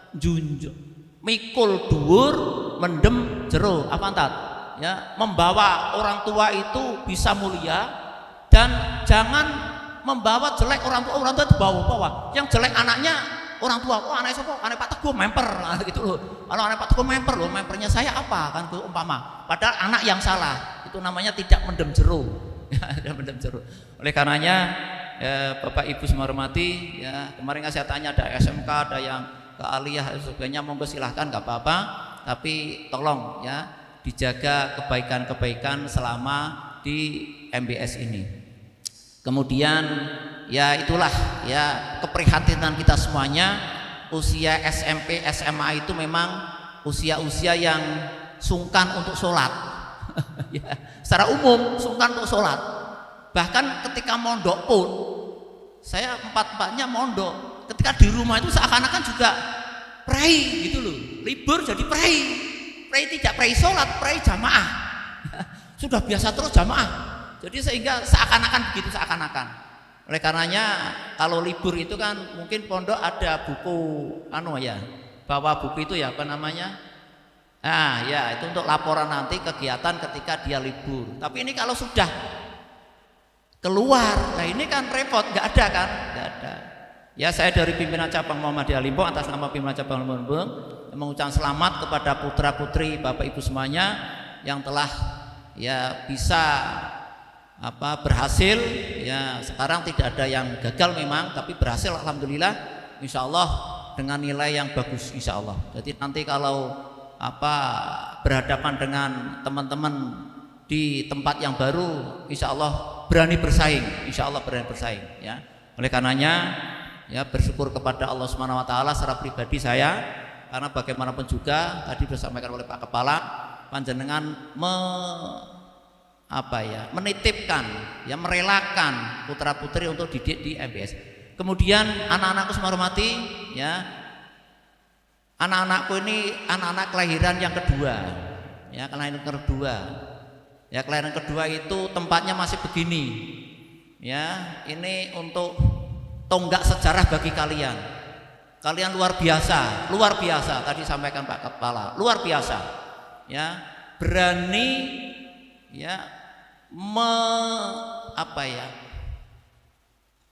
junjung mikul dhuwur mendem jero, apa entat? Ya, membawa orang tua itu bisa mulia, dan jangan membawa jelek orang tua itu bawa-bawa. Yang jelek anaknya orang tua, oh anak siapa? Anak Pak Teguh memper, nah, gitu loh. Kalau anak Pak Teguh memper loh, mempernya saya apa kan itu umpama. Padahal anak yang salah, itu namanya tidak mendem jero. Ya, mendem jero. Oleh karenanya ya, Bapak Ibu semua hormati, ya kemarin saya tanya ada SMK, ada yang ke aliyah sebagainya, monggo silahkan, nggak apa-apa. Tapi tolong ya dijaga kebaikan-kebaikan selama di MBS ini. Kemudian ya itulah ya keprihatinan kita semuanya, usia SMP, SMA itu memang usia-usia yang sungkan untuk sholat. Ya, secara umum sungkan untuk sholat. Bahkan ketika mondok pun, saya empat-empatnya mondok. Ketika di rumah itu seakan-akan juga pray gitu loh, libur jadi pray tidak pray sholat, pray jamaah. Sudah biasa terus jamaah. Jadi sehingga seakan-akan begitu, seakan-akan. Oleh karenanya kalau libur itu kan mungkin pondok ada buku bawa buku itu ya apa namanya? Nah ya itu untuk laporan nanti kegiatan ketika dia libur. Tapi ini kalau sudah keluar, nah ini kan repot, nggak ada kan? Nggak ada. Ya saya dari pimpinan cabang Muhammadiyah Limpung atas nama pimpinan cabang Limpung mengucapkan selamat kepada putra putri Bapak Ibu semuanya yang telah ya bisa berhasil. Ya sekarang tidak ada yang gagal memang, tapi berhasil alhamdulillah, insya Allah dengan nilai yang bagus insya Allah. Jadi nanti kalau berhadapan dengan teman-teman di tempat yang baru, insya Allah berani bersaing, insya Allah berani bersaing ya. Oleh karenanya ya bersyukur kepada Allah Subhanahu wa taala secara pribadi saya, karena bagaimanapun juga tadi disampaikan oleh Pak Kepala, panjenengan menitipkan ya, merelakan putra-putri untuk didik di MBS. Kemudian anak-anakku semua hormati ya, anak-anakku ini anak-anak kelahiran yang kedua ya, kelahiran kedua ya, kelahiran kedua itu tempatnya masih begini ya. Ini untuk tonggak sejarah bagi kalian. Kalian luar biasa tadi sampaikan Pak Kepala, luar biasa ya, berani ya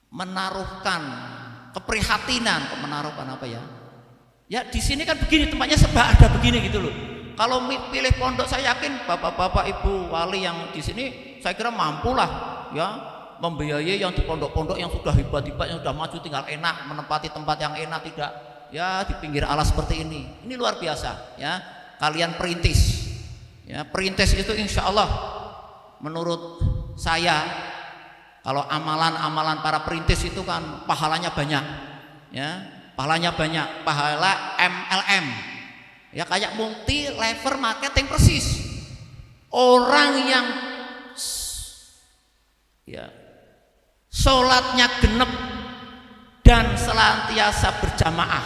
menaruhkan keprihatinan, ya di sini kan begini tempatnya serba ada begini gitu loh. Kalau pilih pondok saya yakin bapak-bapak ibu wali yang di sini saya kira mampulah ya membiayai yang di pondok-pondok yang sudah hebat-hebat, yang sudah maju, tinggal enak menempati tempat yang enak, tidak ya di pinggir alas seperti ini. Ini luar biasa ya, kalian perintis ya, perintis itu insya Allah menurut saya kalau amalan-amalan para perintis itu kan pahalanya banyak ya, pahalanya banyak, pahala MLM ya, kayak multi level marketing persis. Orang yang ya sholatnya genep dan senantiasa berjamaah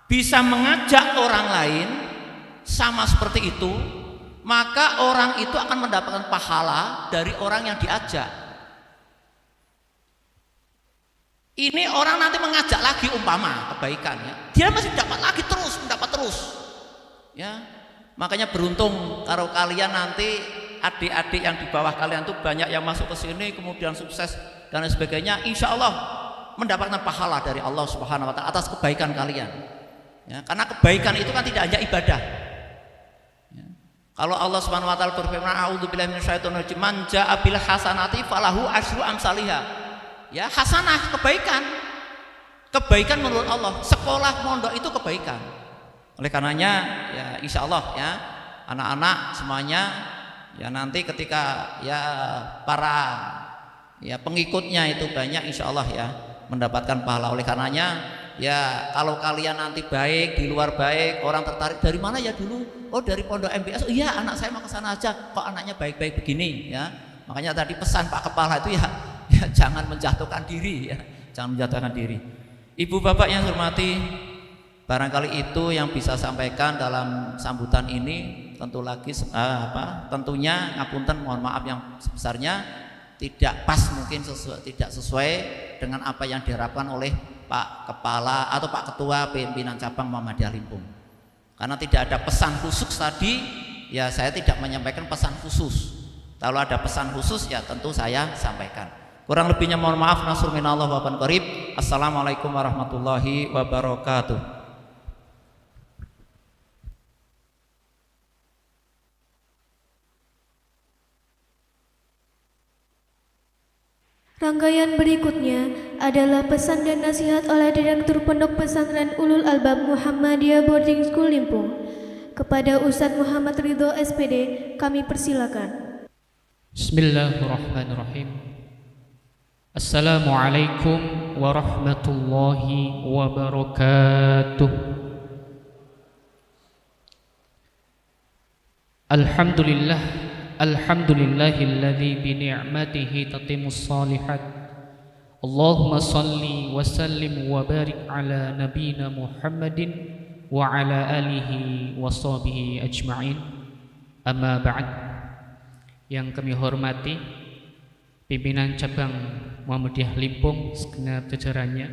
bisa mengajak orang lain sama seperti itu, maka orang itu akan mendapatkan pahala dari orang yang diajak. Ini orang nanti mengajak lagi umpama kebaikan ya, dia masih mendapat terus ya. Makanya beruntung kalau kalian nanti adik-adik yang di bawah kalian tuh banyak yang masuk ke sini kemudian sukses dan lain sebagainya, insya Allah mendapatkan pahala dari Allah Subhanahu wa taala atas kebaikan kalian ya, karena kebaikan itu kan tidak hanya ibadah ya. Kalau Allah Subhanahu wa taala berfirman a'udzubillahi minasyaitonir rajim, man jaa'a bil hasanati falahu asyru amsalihha ya, hasanah kebaikan menurut Allah, sekolah mondok itu kebaikan. Oleh karenanya ya insya Allah ya anak-anak semuanya ya, nanti ketika ya para ya pengikutnya itu banyak, insya Allah ya mendapatkan pahala. Oleh karenanya ya kalau kalian nanti baik, di luar baik, orang tertarik dari mana ya dulu, oh dari pondok MBS, oh iya anak saya mau ke sana aja, kok anaknya baik-baik begini ya. Makanya tadi pesan Pak Kepala itu ya jangan menjatuhkan diri ya, jangan menjatuhkan diri. Ibu bapak yang saya hormati, barangkali itu yang bisa sampaikan dalam sambutan ini. Tentunya ngapunten, mohon maaf yang sebesarnya, tidak pas mungkin tidak sesuai dengan apa yang diharapkan oleh Pak Kepala atau Pak Ketua Pimpinan Cabang Muhammadiyah Limpung. Karena tidak ada pesan khusus tadi, ya saya tidak menyampaikan pesan khusus. Kalau ada pesan khusus ya tentu saya sampaikan. Kurang lebihnya mohon maaf, nasrul minallah wa ban qarib. Assalamualaikum warahmatullahi wabarakatuh. Rangkaian berikutnya adalah pesan dan nasihat oleh Direktur Pondok Pesantren Ulul Albab Muhammadiyah Boarding School Limpung. Kepada Ustadz Muhammad Ridho SPD, kami persilakan. Bismillahirrahmanirrahim. Assalamualaikum warahmatullahi wabarakatuh. Alhamdulillah, alhamdulillahilladzi bi ni'matihi tatimmus shalihat. Allahumma salli wa sallim wa barik ala nabiyyina Muhammadin wa ala alihi wa sahbihi ajma'in. Amma ba'd. Yang kami hormati pimpinan cabang Muhammadiyah Limpung segenap jajarannya,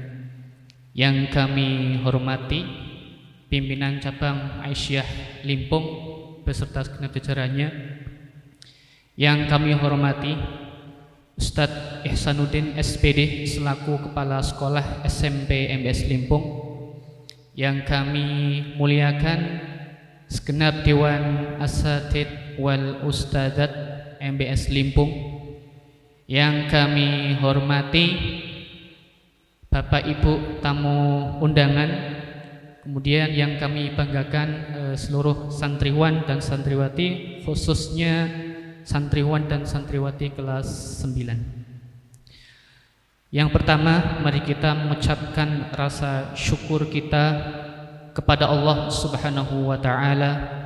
yang kami hormati pimpinan cabang Aisyah Limpung beserta segenap jajarannya, yang kami hormati Ustadz Ihsanuddin SPD selaku Kepala Sekolah SMP MBS Limpung, yang kami muliakan segenap Dewan Asatidz wal Ustadzat MBS Limpung, yang kami hormati Bapak Ibu tamu undangan, kemudian yang kami banggakan seluruh santriwan dan santriwati, khususnya santriwan dan santriwati kelas 9. Yang pertama, mari kita mengucapkan rasa syukur kita kepada Allah Subhanahu wa taala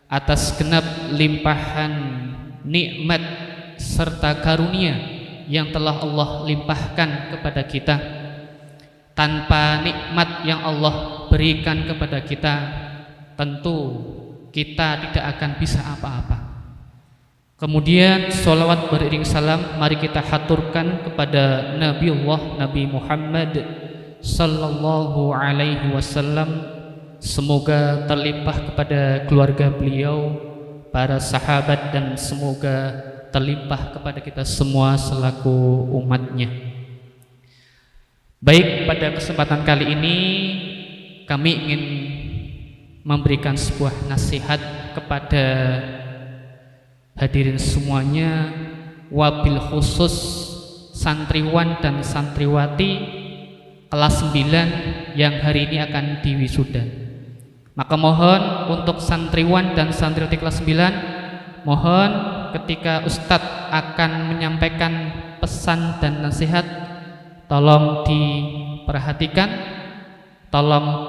atas genap limpahan nikmat serta karunia yang telah Allah limpahkan kepada kita. Tanpa nikmat yang Allah berikan kepada kita, tentu kita tidak akan bisa apa-apa. Kemudian sholawat beriring salam mari kita haturkan kepada Nabi Muhammad sallallahu alaihi wasallam. Semoga terlimpah kepada keluarga beliau, para sahabat, dan semoga terlimpah kepada kita semua selaku umatnya. Baik, pada kesempatan kali ini kami ingin memberikan sebuah nasihat kepada hadirin semuanya, wabil khusus santriwan dan santriwati kelas 9 yang hari ini akan diwisuda. Maka mohon untuk santriwan dan santriwati kelas 9, mohon ketika Ustadz akan menyampaikan pesan dan nasihat, tolong diperhatikan, tolong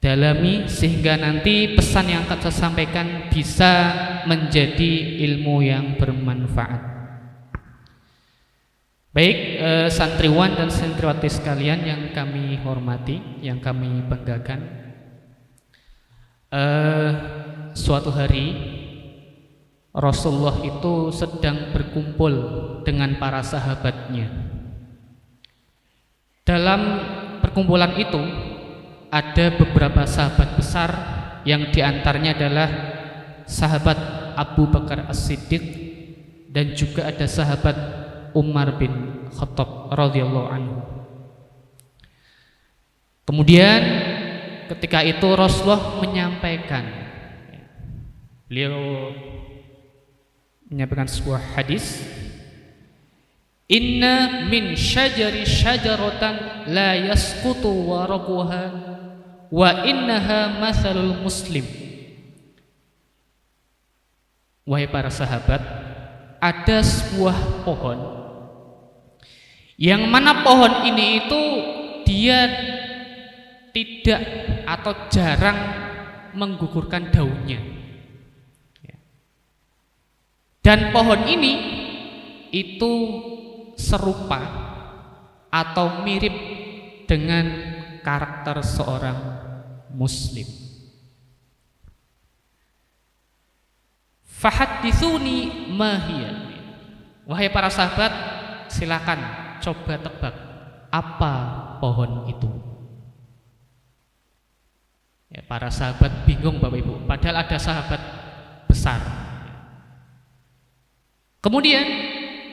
didalami, sehingga nanti pesan yang akan saya sampaikan bisa menjadi ilmu yang bermanfaat. Baik, santriwan dan santriwati sekalian yang kami hormati, yang kami banggakan, suatu hari Rasulullah itu sedang berkumpul dengan para sahabatnya. Dalam perkumpulan itu ada beberapa sahabat besar, yang diantaranya adalah sahabat Abu Bakar As-Siddiq dan juga ada sahabat Umar bin Khattab radhiyallahu anhu. Kemudian ketika itu Rasulullah menyampaikan, beliau menyampaikan sebuah hadis, inna min syajari syajaratan la yasqutu waraquha wa innaha mathalul muslim. Wahai para sahabat, ada sebuah pohon yang mana pohon ini itu dia tidak atau jarang menggugurkan daunnya, dan pohon ini itu serupa atau mirip dengan karakter seorang muslim. Fahadditsuni ma hiya. Wahai para sahabat, silakan coba tebak apa pohon itu. Ya, para sahabat bingung Bapak Ibu, padahal ada sahabat besar. Kemudian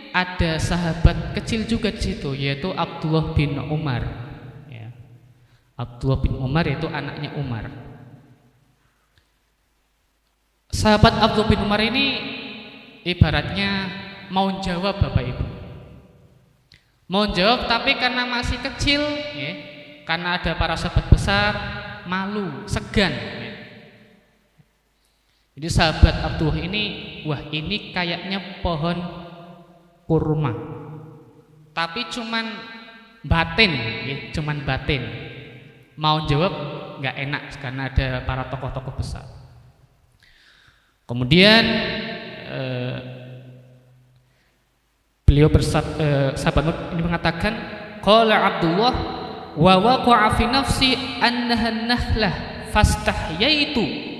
ada sahabat kecil juga di situ, yaitu Abdullah bin Umar. Ya. Abdullah bin Umar yaitu anaknya Umar. Sahabat Abdullah bin Umar ini ibaratnya mau jawab Bapak Ibu, mau jawab, tapi karena masih kecil, ya, karena ada para sahabat besar, malu, segan. Ya. Jadi sahabat Abdullah ini, wah ini kayaknya pohon kurma, tapi cuman batin, ya, cuman batin. Mau jawab nggak enak karena ada para tokoh-tokoh besar. Kemudian beliau sahabat ini mengatakan, qala Abdullah wa waqa'a fi nafsi annaha nahlah fastahyaitu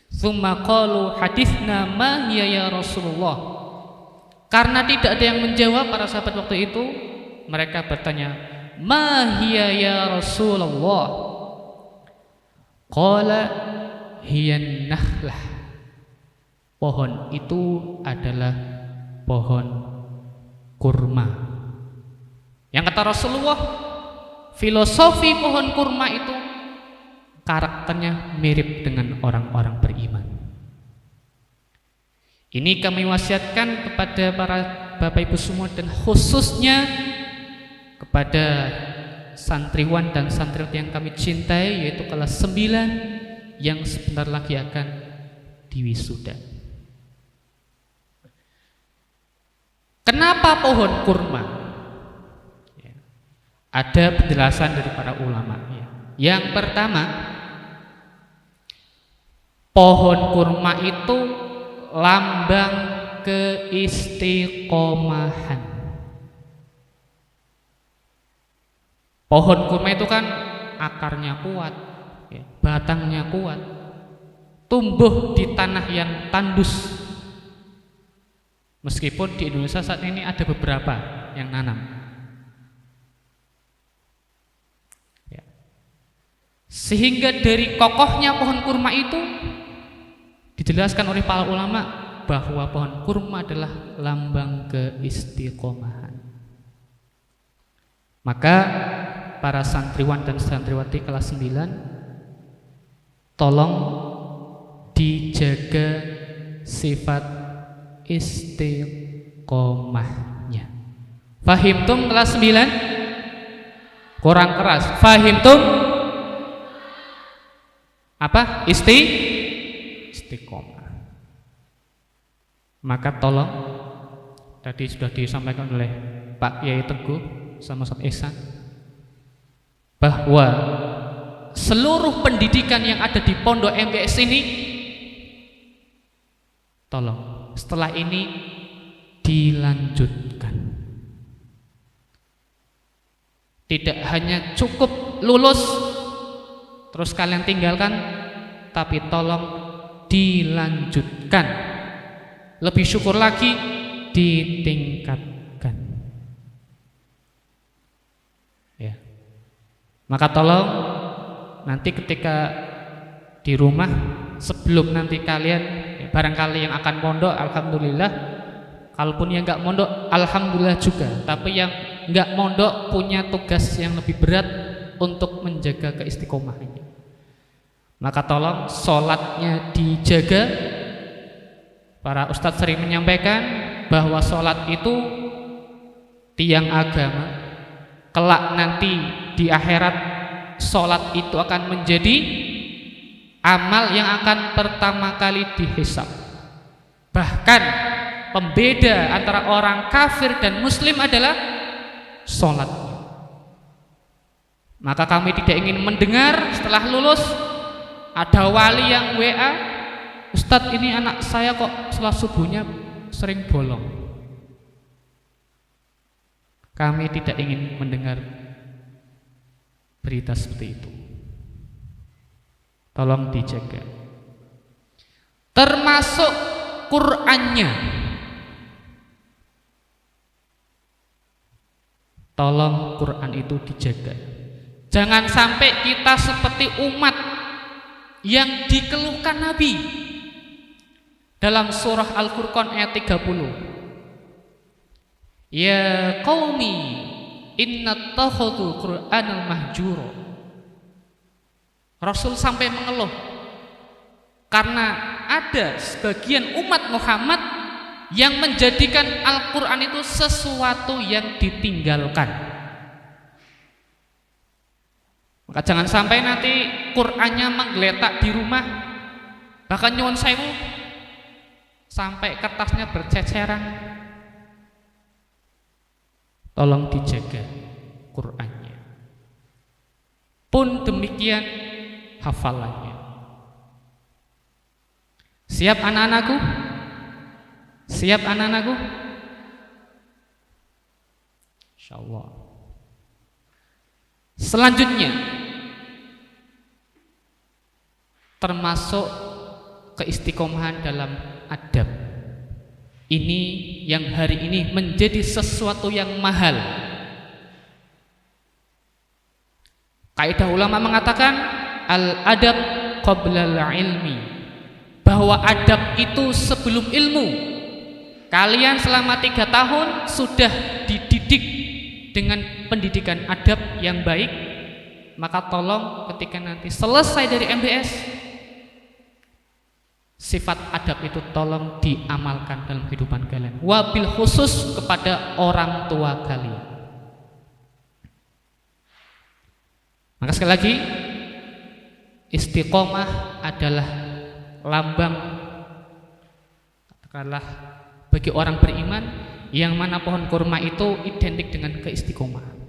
thumma qalu hadithna ma hiya ya Rasulullah. Karena tidak ada yang menjawab para sahabat waktu itu, mereka bertanya, ma hiya ya Rasulullah? Qala hiya nahlah. Pohon itu adalah pohon kurma. Yang kata Rasulullah, filosofi pohon kurma itu karakternya mirip dengan orang-orang beriman. Ini kami wasiatkan kepada para Bapak Ibu semua dan khususnya kepada santriwan dan santriwati yang kami cintai, yaitu kelas 9 yang sebentar lagi akan diwisuda. Kenapa pohon kurma? Ada penjelasan dari para ulama. Yang pertama, pohon kurma itu lambang keistiqomahan. Pohon kurma itu kan akarnya kuat, batangnya kuat, tumbuh di tanah yang tandus. Meskipun di Indonesia saat ini ada beberapa yang nanam. Sehingga dari kokohnya pohon kurma itu dijelaskan oleh para ulama bahwa pohon kurma adalah lambang keistiqomahan. Maka para santriwan dan santriwati kelas 9, tolong dijaga sifat istiqomahnya. Fahimtum kelas 9? Kurang keras. Fahimtum? Apa? Istiqomah. Maka tolong, tadi sudah disampaikan oleh Pak Yai Teguh sama Ustaz Ihsan, bahwa seluruh pendidikan yang ada di Pondok MBS ini, tolong setelah ini dilanjutkan. Tidak hanya cukup lulus terus kalian tinggalkan, tapi tolong dilanjutkan. Lebih syukur lagi, ditingkatkan. Ya. Maka tolong nanti ketika di rumah, sebelum nanti kalian barangkali yang akan mondok, alhamdulillah. Kalaupun yang enggak mondok, alhamdulillah juga. Tapi yang enggak mondok punya tugas yang lebih berat untuk menjaga keistiqomahannya. Maka tolong sholatnya dijaga. Para ustadz sering menyampaikan bahwa sholat itu tiang agama. Kelak nanti di akhirat, sholat itu akan menjadi amal yang akan pertama kali dihisab. Bahkan pembeda antara orang kafir dan muslim adalah sholat. Maka kami tidak ingin mendengar setelah lulus ada wali yang WA, Ustadz ini anak saya kok setelah subuhnya sering bolong. Kami tidak ingin mendengar berita seperti itu. Tolong dijaga. Termasuk Qur'annya. Tolong Qur'an itu dijaga. Jangan sampai kita seperti umat yang dikeluhkan Nabi dalam surah Al-Furqan ayat 30. Ya qaumi innattakhadhu Qur'anal mahjura. Rasul sampai mengeluh karena ada sebagian umat Muhammad yang menjadikan Al-Qur'an itu sesuatu yang ditinggalkan. Maka jangan sampai nanti Qur'annya menggeletak di rumah, Bahkan nyuwun sewu sampai kertasnya berceceran. Tolong dijaga Qur'annya. Pun demikian hafalannya. Siap anak-anakku? Siap anak-anakku? Insyaallah. Selanjutnya termasuk keistiqomahan dalam adab. Ini yang hari ini menjadi sesuatu yang mahal. Kaidah ulama mengatakan al-adab qabla al-ilmi, bahwa adab itu sebelum ilmu. Kalian selama 3 tahun sudah dididik dengan pendidikan adab yang baik, maka tolong ketika nanti selesai dari MBS, sifat adab itu tolong diamalkan dalam kehidupan kalian, wabil khusus kepada orang tua kalian. Maka sekali lagi, istiqomah adalah lambang, katakanlah, bagi orang beriman, yang mana pohon kurma itu identik dengan keistiqomahan.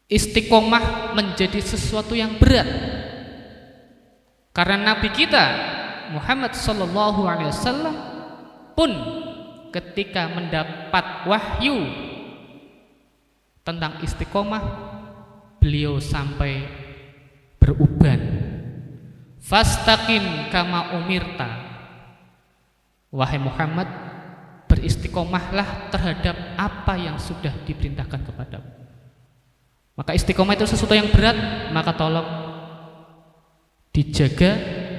Istiqomah menjadi sesuatu yang berat. Karena Nabi kita Muhammad sallallahu alaihi wasallam pun ketika mendapat wahyu tentang istiqomah, beliau sampai beruban. Fastaqim kama umirta. Wahai Muhammad, beristiqomahlah terhadap apa yang sudah diperintahkan kepadamu. Maka istiqomah itu sesuatu yang berat, maka tolong dijaga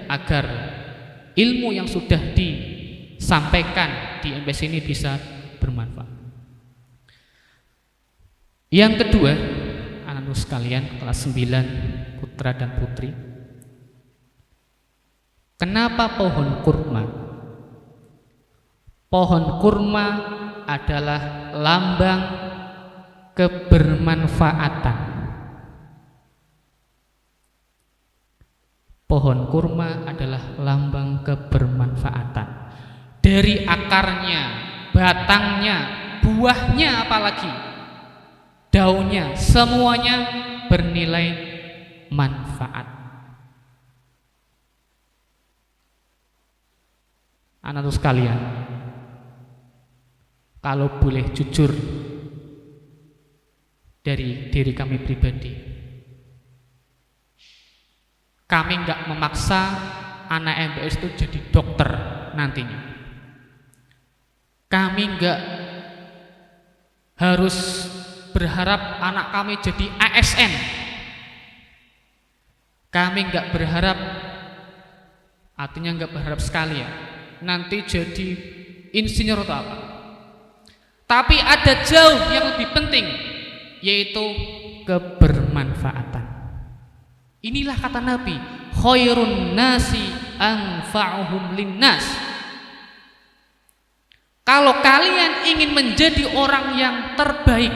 agar ilmu yang sudah disampaikan di MBS ini bisa bermanfaat. Yang kedua, anak-anak sekalian kelas 9 putra dan putri, kenapa pohon kurma? Pohon kurma adalah lambang kebermanfaatan. Pohon kurma adalah lambang kebermanfaatan. Dari akarnya, batangnya, buahnya, apalagi daunnya, semuanya bernilai manfaat. Anak-anak sekalian, kalau boleh jujur dari diri kami pribadi, kami nggak memaksa anak MBS itu jadi dokter nantinya. Kami nggak harus berharap anak kami jadi ASN. Kami nggak berharap, artinya nggak berharap sekali ya, nanti jadi insinyur atau apa. Tapi ada jauh yang lebih penting, yaitu kebermanfaatan. Inilah kata Nabi, khairun nasi anfa'uhum linnas. Kalau kalian ingin menjadi orang yang terbaik,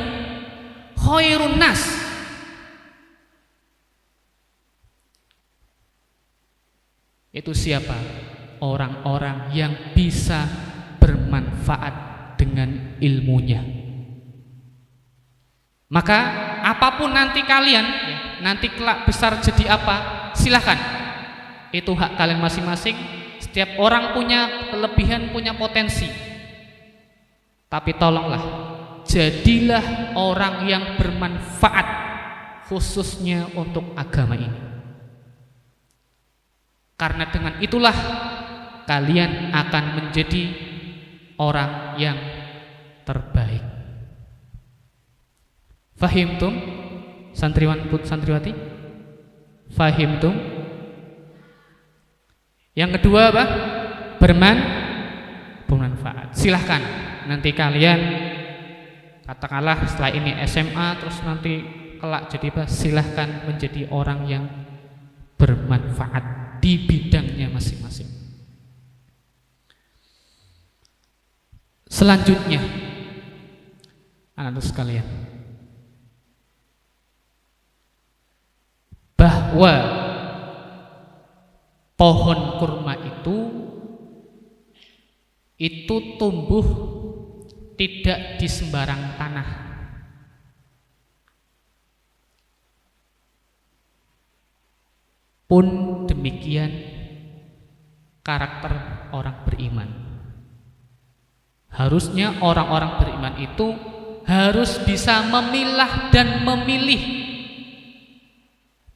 khairun nas, itu siapa? Orang-orang yang bisa bermanfaat dengan ilmunya. Maka apapun nanti kalian, nanti kelak besar jadi apa, silahkan. Itu hak kalian masing-masing. Setiap orang punya kelebihan, punya potensi. Tapi tolonglah, jadilah orang yang bermanfaat, khususnya untuk agama ini. Karena dengan itulah kalian akan menjadi orang yang terbaik. Fahimtum? Santriwan put santriwati? Fahimtum? Yang kedua apa? Bermanfaat. Silahkan nanti kalian, katakanlah setelah ini SMA, terus nanti kelak jadi apa? Silahkan menjadi orang yang bermanfaat di bidangnya masing-masing. Selanjutnya, anak-anak sekalian, bahwa bahwa pohon kurma itu tumbuh tidak di sembarang tanah. Pun demikian karakter orang beriman. Harusnya orang-orang beriman itu harus bisa memilah dan memilih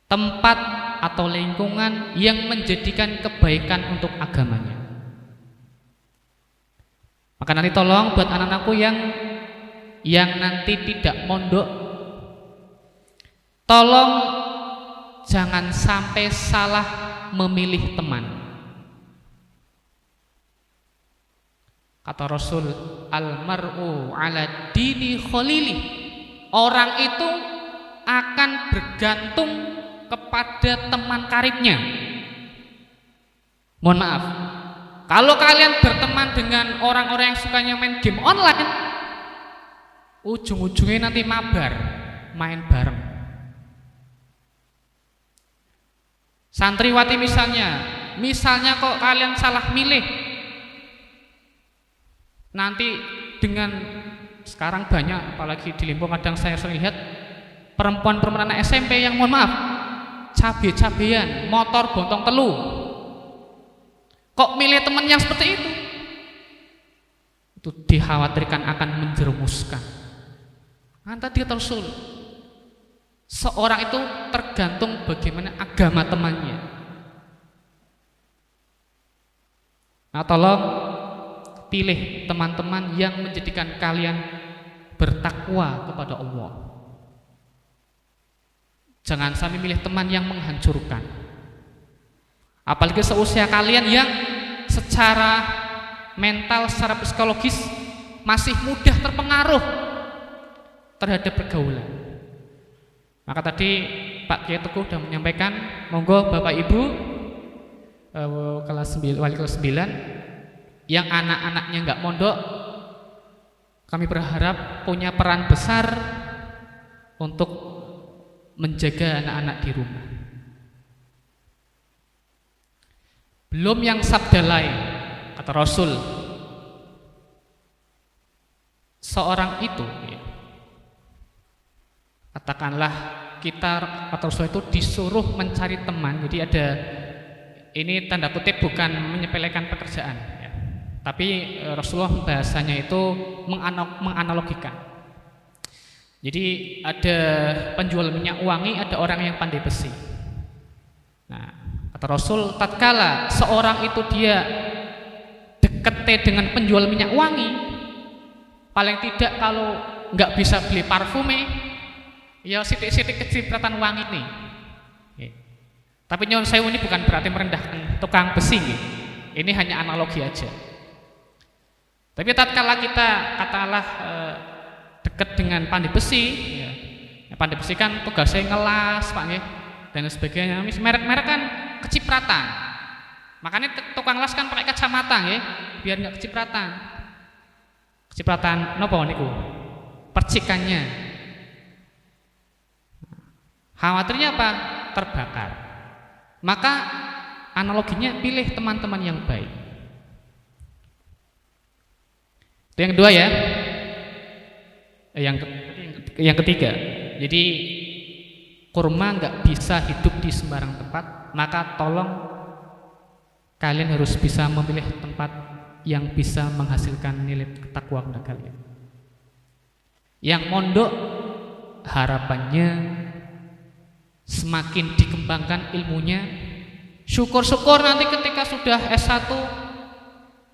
tempat atau lingkungan yang menjadikan kebaikan untuk agamanya. Maka nanti tolong buat anak-anakku yang nanti tidak mondok, tolong jangan sampai salah memilih teman. Kata Rasul, almar'u ala dini khalili. Orang itu akan bergantung kepada teman karibnya. Mohon maaf, kalau kalian berteman dengan orang-orang yang sukanya main game online, ujung-ujungnya nanti mabar, main bareng. Santriwati misalnya kok kalian salah milih, nanti dengan sekarang banyak, apalagi di Limpung kadang saya sering lihat perempuan-perempuan anak SMP yang mohon maaf cabe-cabean, motor bontong telu. Kok milih teman yang seperti itu? Itu dikhawatirkan akan menjerumuskan. Tadi kata Rasul, seorang itu tergantung bagaimana agama temannya. Nah, tolong pilih teman-teman yang menjadikan kalian bertakwa kepada Allah. Jangan sampai milih teman yang menghancurkan. Apalagi seusia kalian yang secara mental, secara psikologis masih mudah terpengaruh terhadap pergaulan. Maka tadi Pak Kiai Teguh sudah menyampaikan, monggo Bapak Ibu wali kelas 9 yang anak-anaknya enggak mondok, kami berharap punya peran besar untuk menjaga anak-anak di rumah. Belum yang sabda lain, kata Rasul, seorang itu katakanlah kita atau Rasul itu disuruh mencari teman. Jadi ada, ini tanda kutip bukan menyepelekan pekerjaan ya. Tapi Rasulullah bahasanya itu menganalogikan. Jadi ada penjual minyak wangi, ada orang yang pandai besi. Nah, kata Rasul, tatkala seorang itu dia dekat dengan penjual minyak wangi, paling tidak kalau nggak bisa beli parfume, ya sitik-sitik kecipratan wangi nih. Tapi nyuwun sewu ini bukan berarti merendahkan tukang besi nih. Ini hanya analogi aja. Tapi tatkala kita katakanlah dekat dengan pandai besi, ya, pandai besi kan tugasnya ngelas, Pak nggih, dan sebagainya. Merek-merek kan kecipratan. Makanya tukang las kan pakai kacamata nggih, biar nggak kecipratan. Kecipratan napa niku? Percikannya. Khawatirnya apa? Terbakar. Maka analoginya pilih teman-teman yang baik. Itu yang kedua ya. Yang ketiga. Jadi kurma nggak bisa hidup di sembarang tempat, maka tolong kalian harus bisa memilih tempat yang bisa menghasilkan nilai ketakwaan kalian. Yang mondok harapannya semakin dikembangkan ilmunya, syukur-syukur nanti ketika sudah S1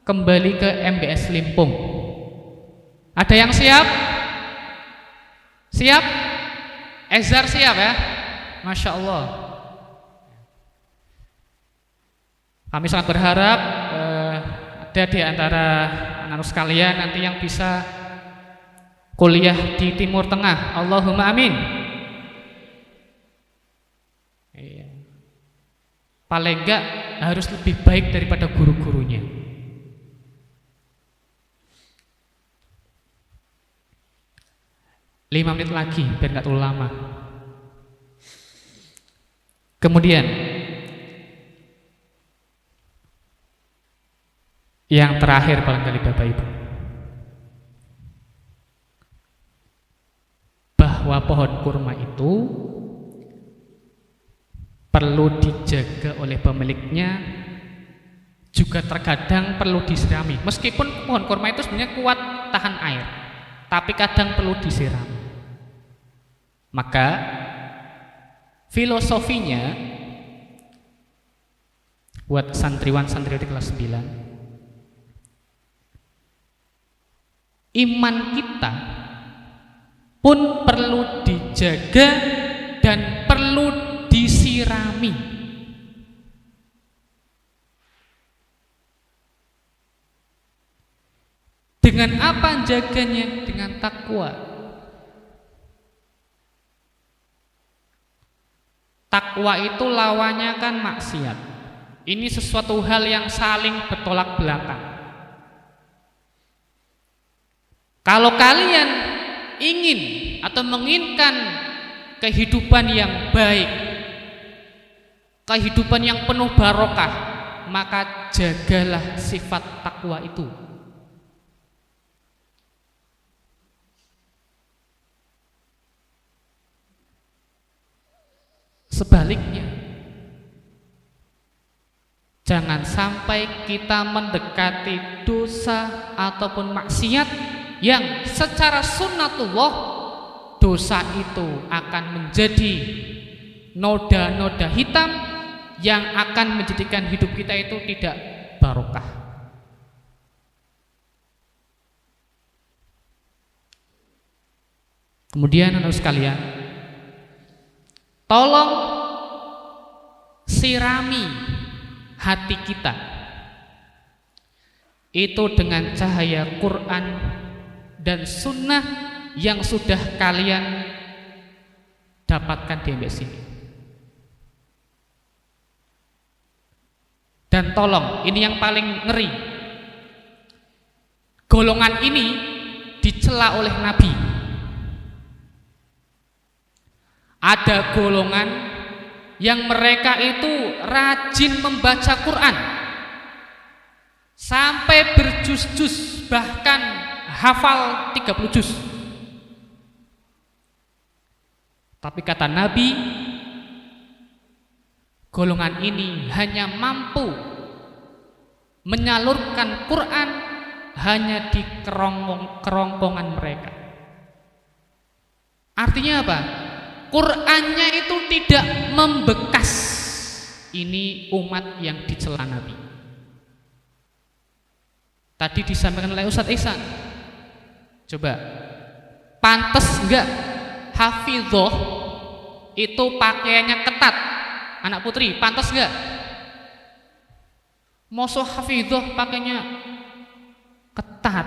kembali ke MBS Limpung. Ada yang siap? Siap? Ezar siap ya? Masya Allah. Kami sangat berharap ada di antara anak-anak sekalian nanti yang bisa kuliah di Timur Tengah. Allahumma amin. Paling enggak harus lebih baik daripada guru-gurunya. Lima menit lagi biar enggak terlalu lama. Kemudian yang terakhir barangkali Bapak Ibu, bahwa pohon kurma itu perlu dijaga oleh pemiliknya, juga terkadang perlu disirami. Meskipun pohon kurma itu sebenarnya kuat tahan air, tapi kadang perlu disiram. Maka filosofinya buat santriwan-santriwati kelas 9, iman kita pun perlu dijaga dan perlu disirami. Dengan apa jaganya? Dengan takwa. Takwa itu lawannya kan maksiat. Ini sesuatu hal yang saling bertolak belakang. Kalau kalian ingin atau menginginkan kehidupan yang baik, kehidupan yang penuh barokah, maka jagalah sifat takwa itu. Sebaliknya, jangan sampai kita mendekati dosa ataupun maksiat yang secara sunnatullah dosa itu akan menjadi noda-noda hitam yang akan menjadikan hidup kita itu tidak barokah. Kemudian anak sekalian, tolong sirami hati kita itu dengan cahaya Quran dan sunnah yang sudah kalian dapatkan di MBS ini. Dan tolong, ini yang paling ngeri, golongan ini dicela oleh Nabi. Ada golongan yang mereka itu rajin membaca Quran sampai berjuz-juz, bahkan hafal 30 juz. Tapi kata Nabi, golongan ini hanya mampu menyalurkan Quran hanya di kerongkongan mereka. Artinya apa? Qurannya itu tidak membekas. Ini umat yang dicela Nabi. Tadi disampaikan oleh Ustadz Ihsan. Coba, pantas enggak hafidhoh itu pakaiannya ketat? Anak putri, pantas enggak? Mosok hafidhoh pakainya ketat,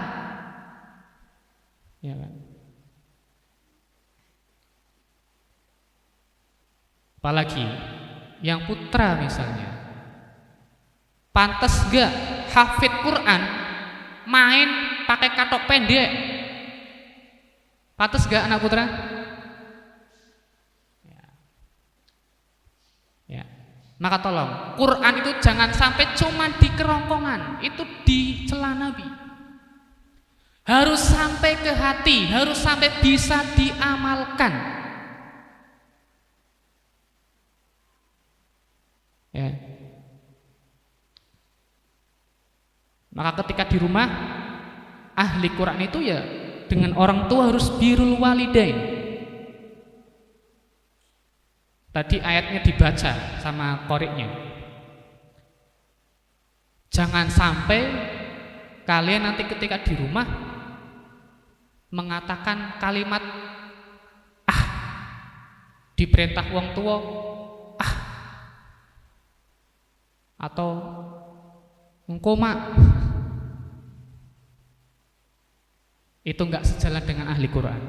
ya kan? Apalagi yang putra misalnya, pantas gak hafid Quran main pakai katok pendek? Pantas gak anak putra? Ya. Maka tolong, Quran itu jangan sampai cuma di kerongkongan, itu dicela Nabi. Harus sampai ke hati, harus sampai bisa diamalkan. Ya. Maka ketika di rumah ahli Quran itu ya dengan orang tua harus birrul walidain. Tadi ayatnya dibaca sama qori'nya. Jangan sampai kalian nanti ketika di rumah mengatakan kalimat diperintah wong tua atau engko mak, itu enggak sejalan dengan ahli Quran.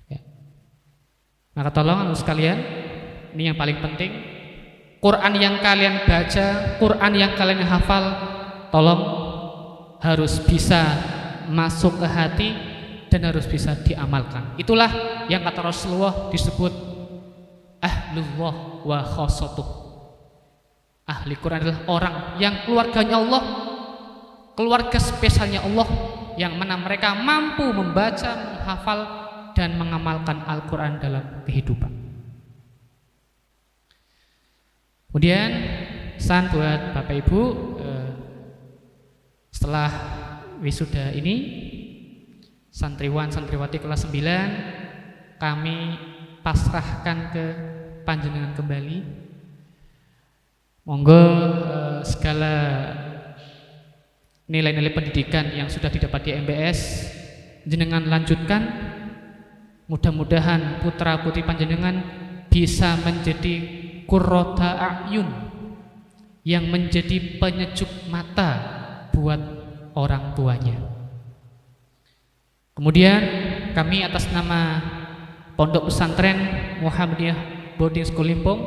Ya. Maka tolong anak sekalian, ini yang paling penting, Quran yang kalian baca, Quran yang kalian hafal, tolong harus bisa masuk ke hati dan harus bisa diamalkan. Itulah yang kata Rasulullah disebut ahlullah wa khosotuh. Ahli Quran adalah orang yang keluarganya Allah, keluarga spesialnya Allah, yang mana mereka mampu membaca, menghafal, dan mengamalkan Al-Quran dalam kehidupan. Kemudian pesan buat Bapak Ibu, setelah wisuda ini, santriwan santriwati kelas 9 kami pasrahkan ke panjenengan kembali. Monggo segala nilai-nilai pendidikan yang sudah didapat di MBS jenengan lanjutkan. Mudah-mudahan putra putri panjenengan bisa menjadi qurrata a'yun, yang menjadi penyejuk mata buat orang tuanya. Kemudian kami atas nama Pondok Pesantren Muhammadiyah Boarding School Limpung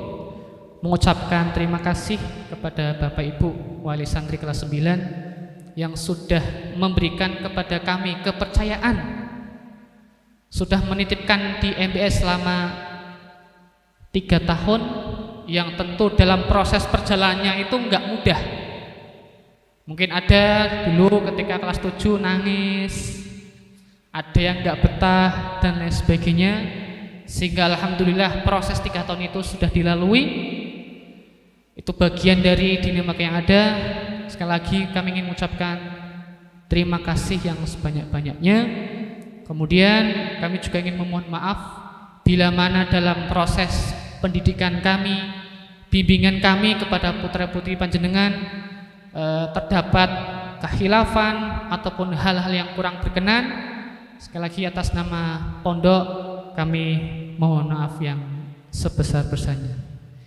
mengucapkan terima kasih kepada Bapak Ibu Wali Santri kelas 9 yang sudah memberikan kepada kami kepercayaan, sudah menitipkan di MBS selama 3 tahun, yang tentu dalam proses perjalanannya itu enggak mudah. Mungkin ada dulu ketika kelas 7 nangis, ada yang enggak betah dan lain sebagainya, sehingga alhamdulillah proses 3 tahun itu sudah dilalui. Itu bagian dari dinamika yang ada. Sekali lagi kami ingin mengucapkan terima kasih yang sebanyak-banyaknya. Kemudian kami juga ingin memohon maaf bila mana dalam proses pendidikan kami, bimbingan kami kepada putra-putri panjenengan terdapat kekhilafan ataupun hal-hal yang kurang berkenan. Sekali lagi atas nama pondok kami mohon maaf yang sebesar-besarnya.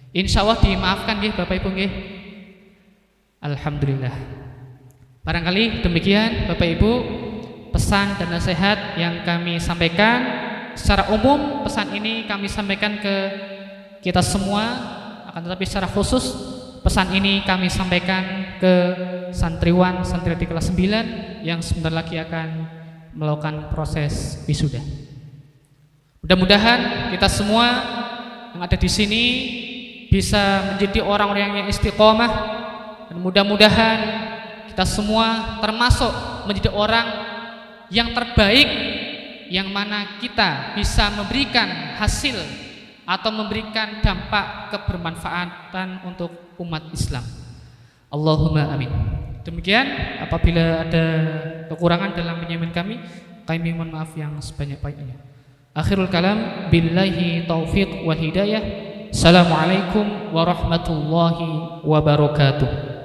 Insya Allah dimaafkan ya Bapak Ibu nggih. Alhamdulillah. Barangkali demikian Bapak Ibu pesan dan nasihat yang kami sampaikan. Secara umum pesan ini kami sampaikan ke kita semua, akan tetapi secara khusus pesan ini kami sampaikan ke santriwan santriwati kelas 9 yang sebentar lagi akan melakukan proses wisuda. Mudah-mudahan kita semua yang ada di sini bisa menjadi orang-orang yang istiqomah, dan mudah-mudahan kita semua termasuk menjadi orang yang terbaik, yang mana kita bisa memberikan hasil atau memberikan dampak kebermanfaatan untuk umat Islam. Allahumma amin. Demikian, apabila ada kekurangan dalam penyampaian kami mohon maaf yang sebanyak-banyaknya. Akhirul kalam, billahi taufiq wal hidayah. Assalamualaikum warahmatullahi wabarakatuh.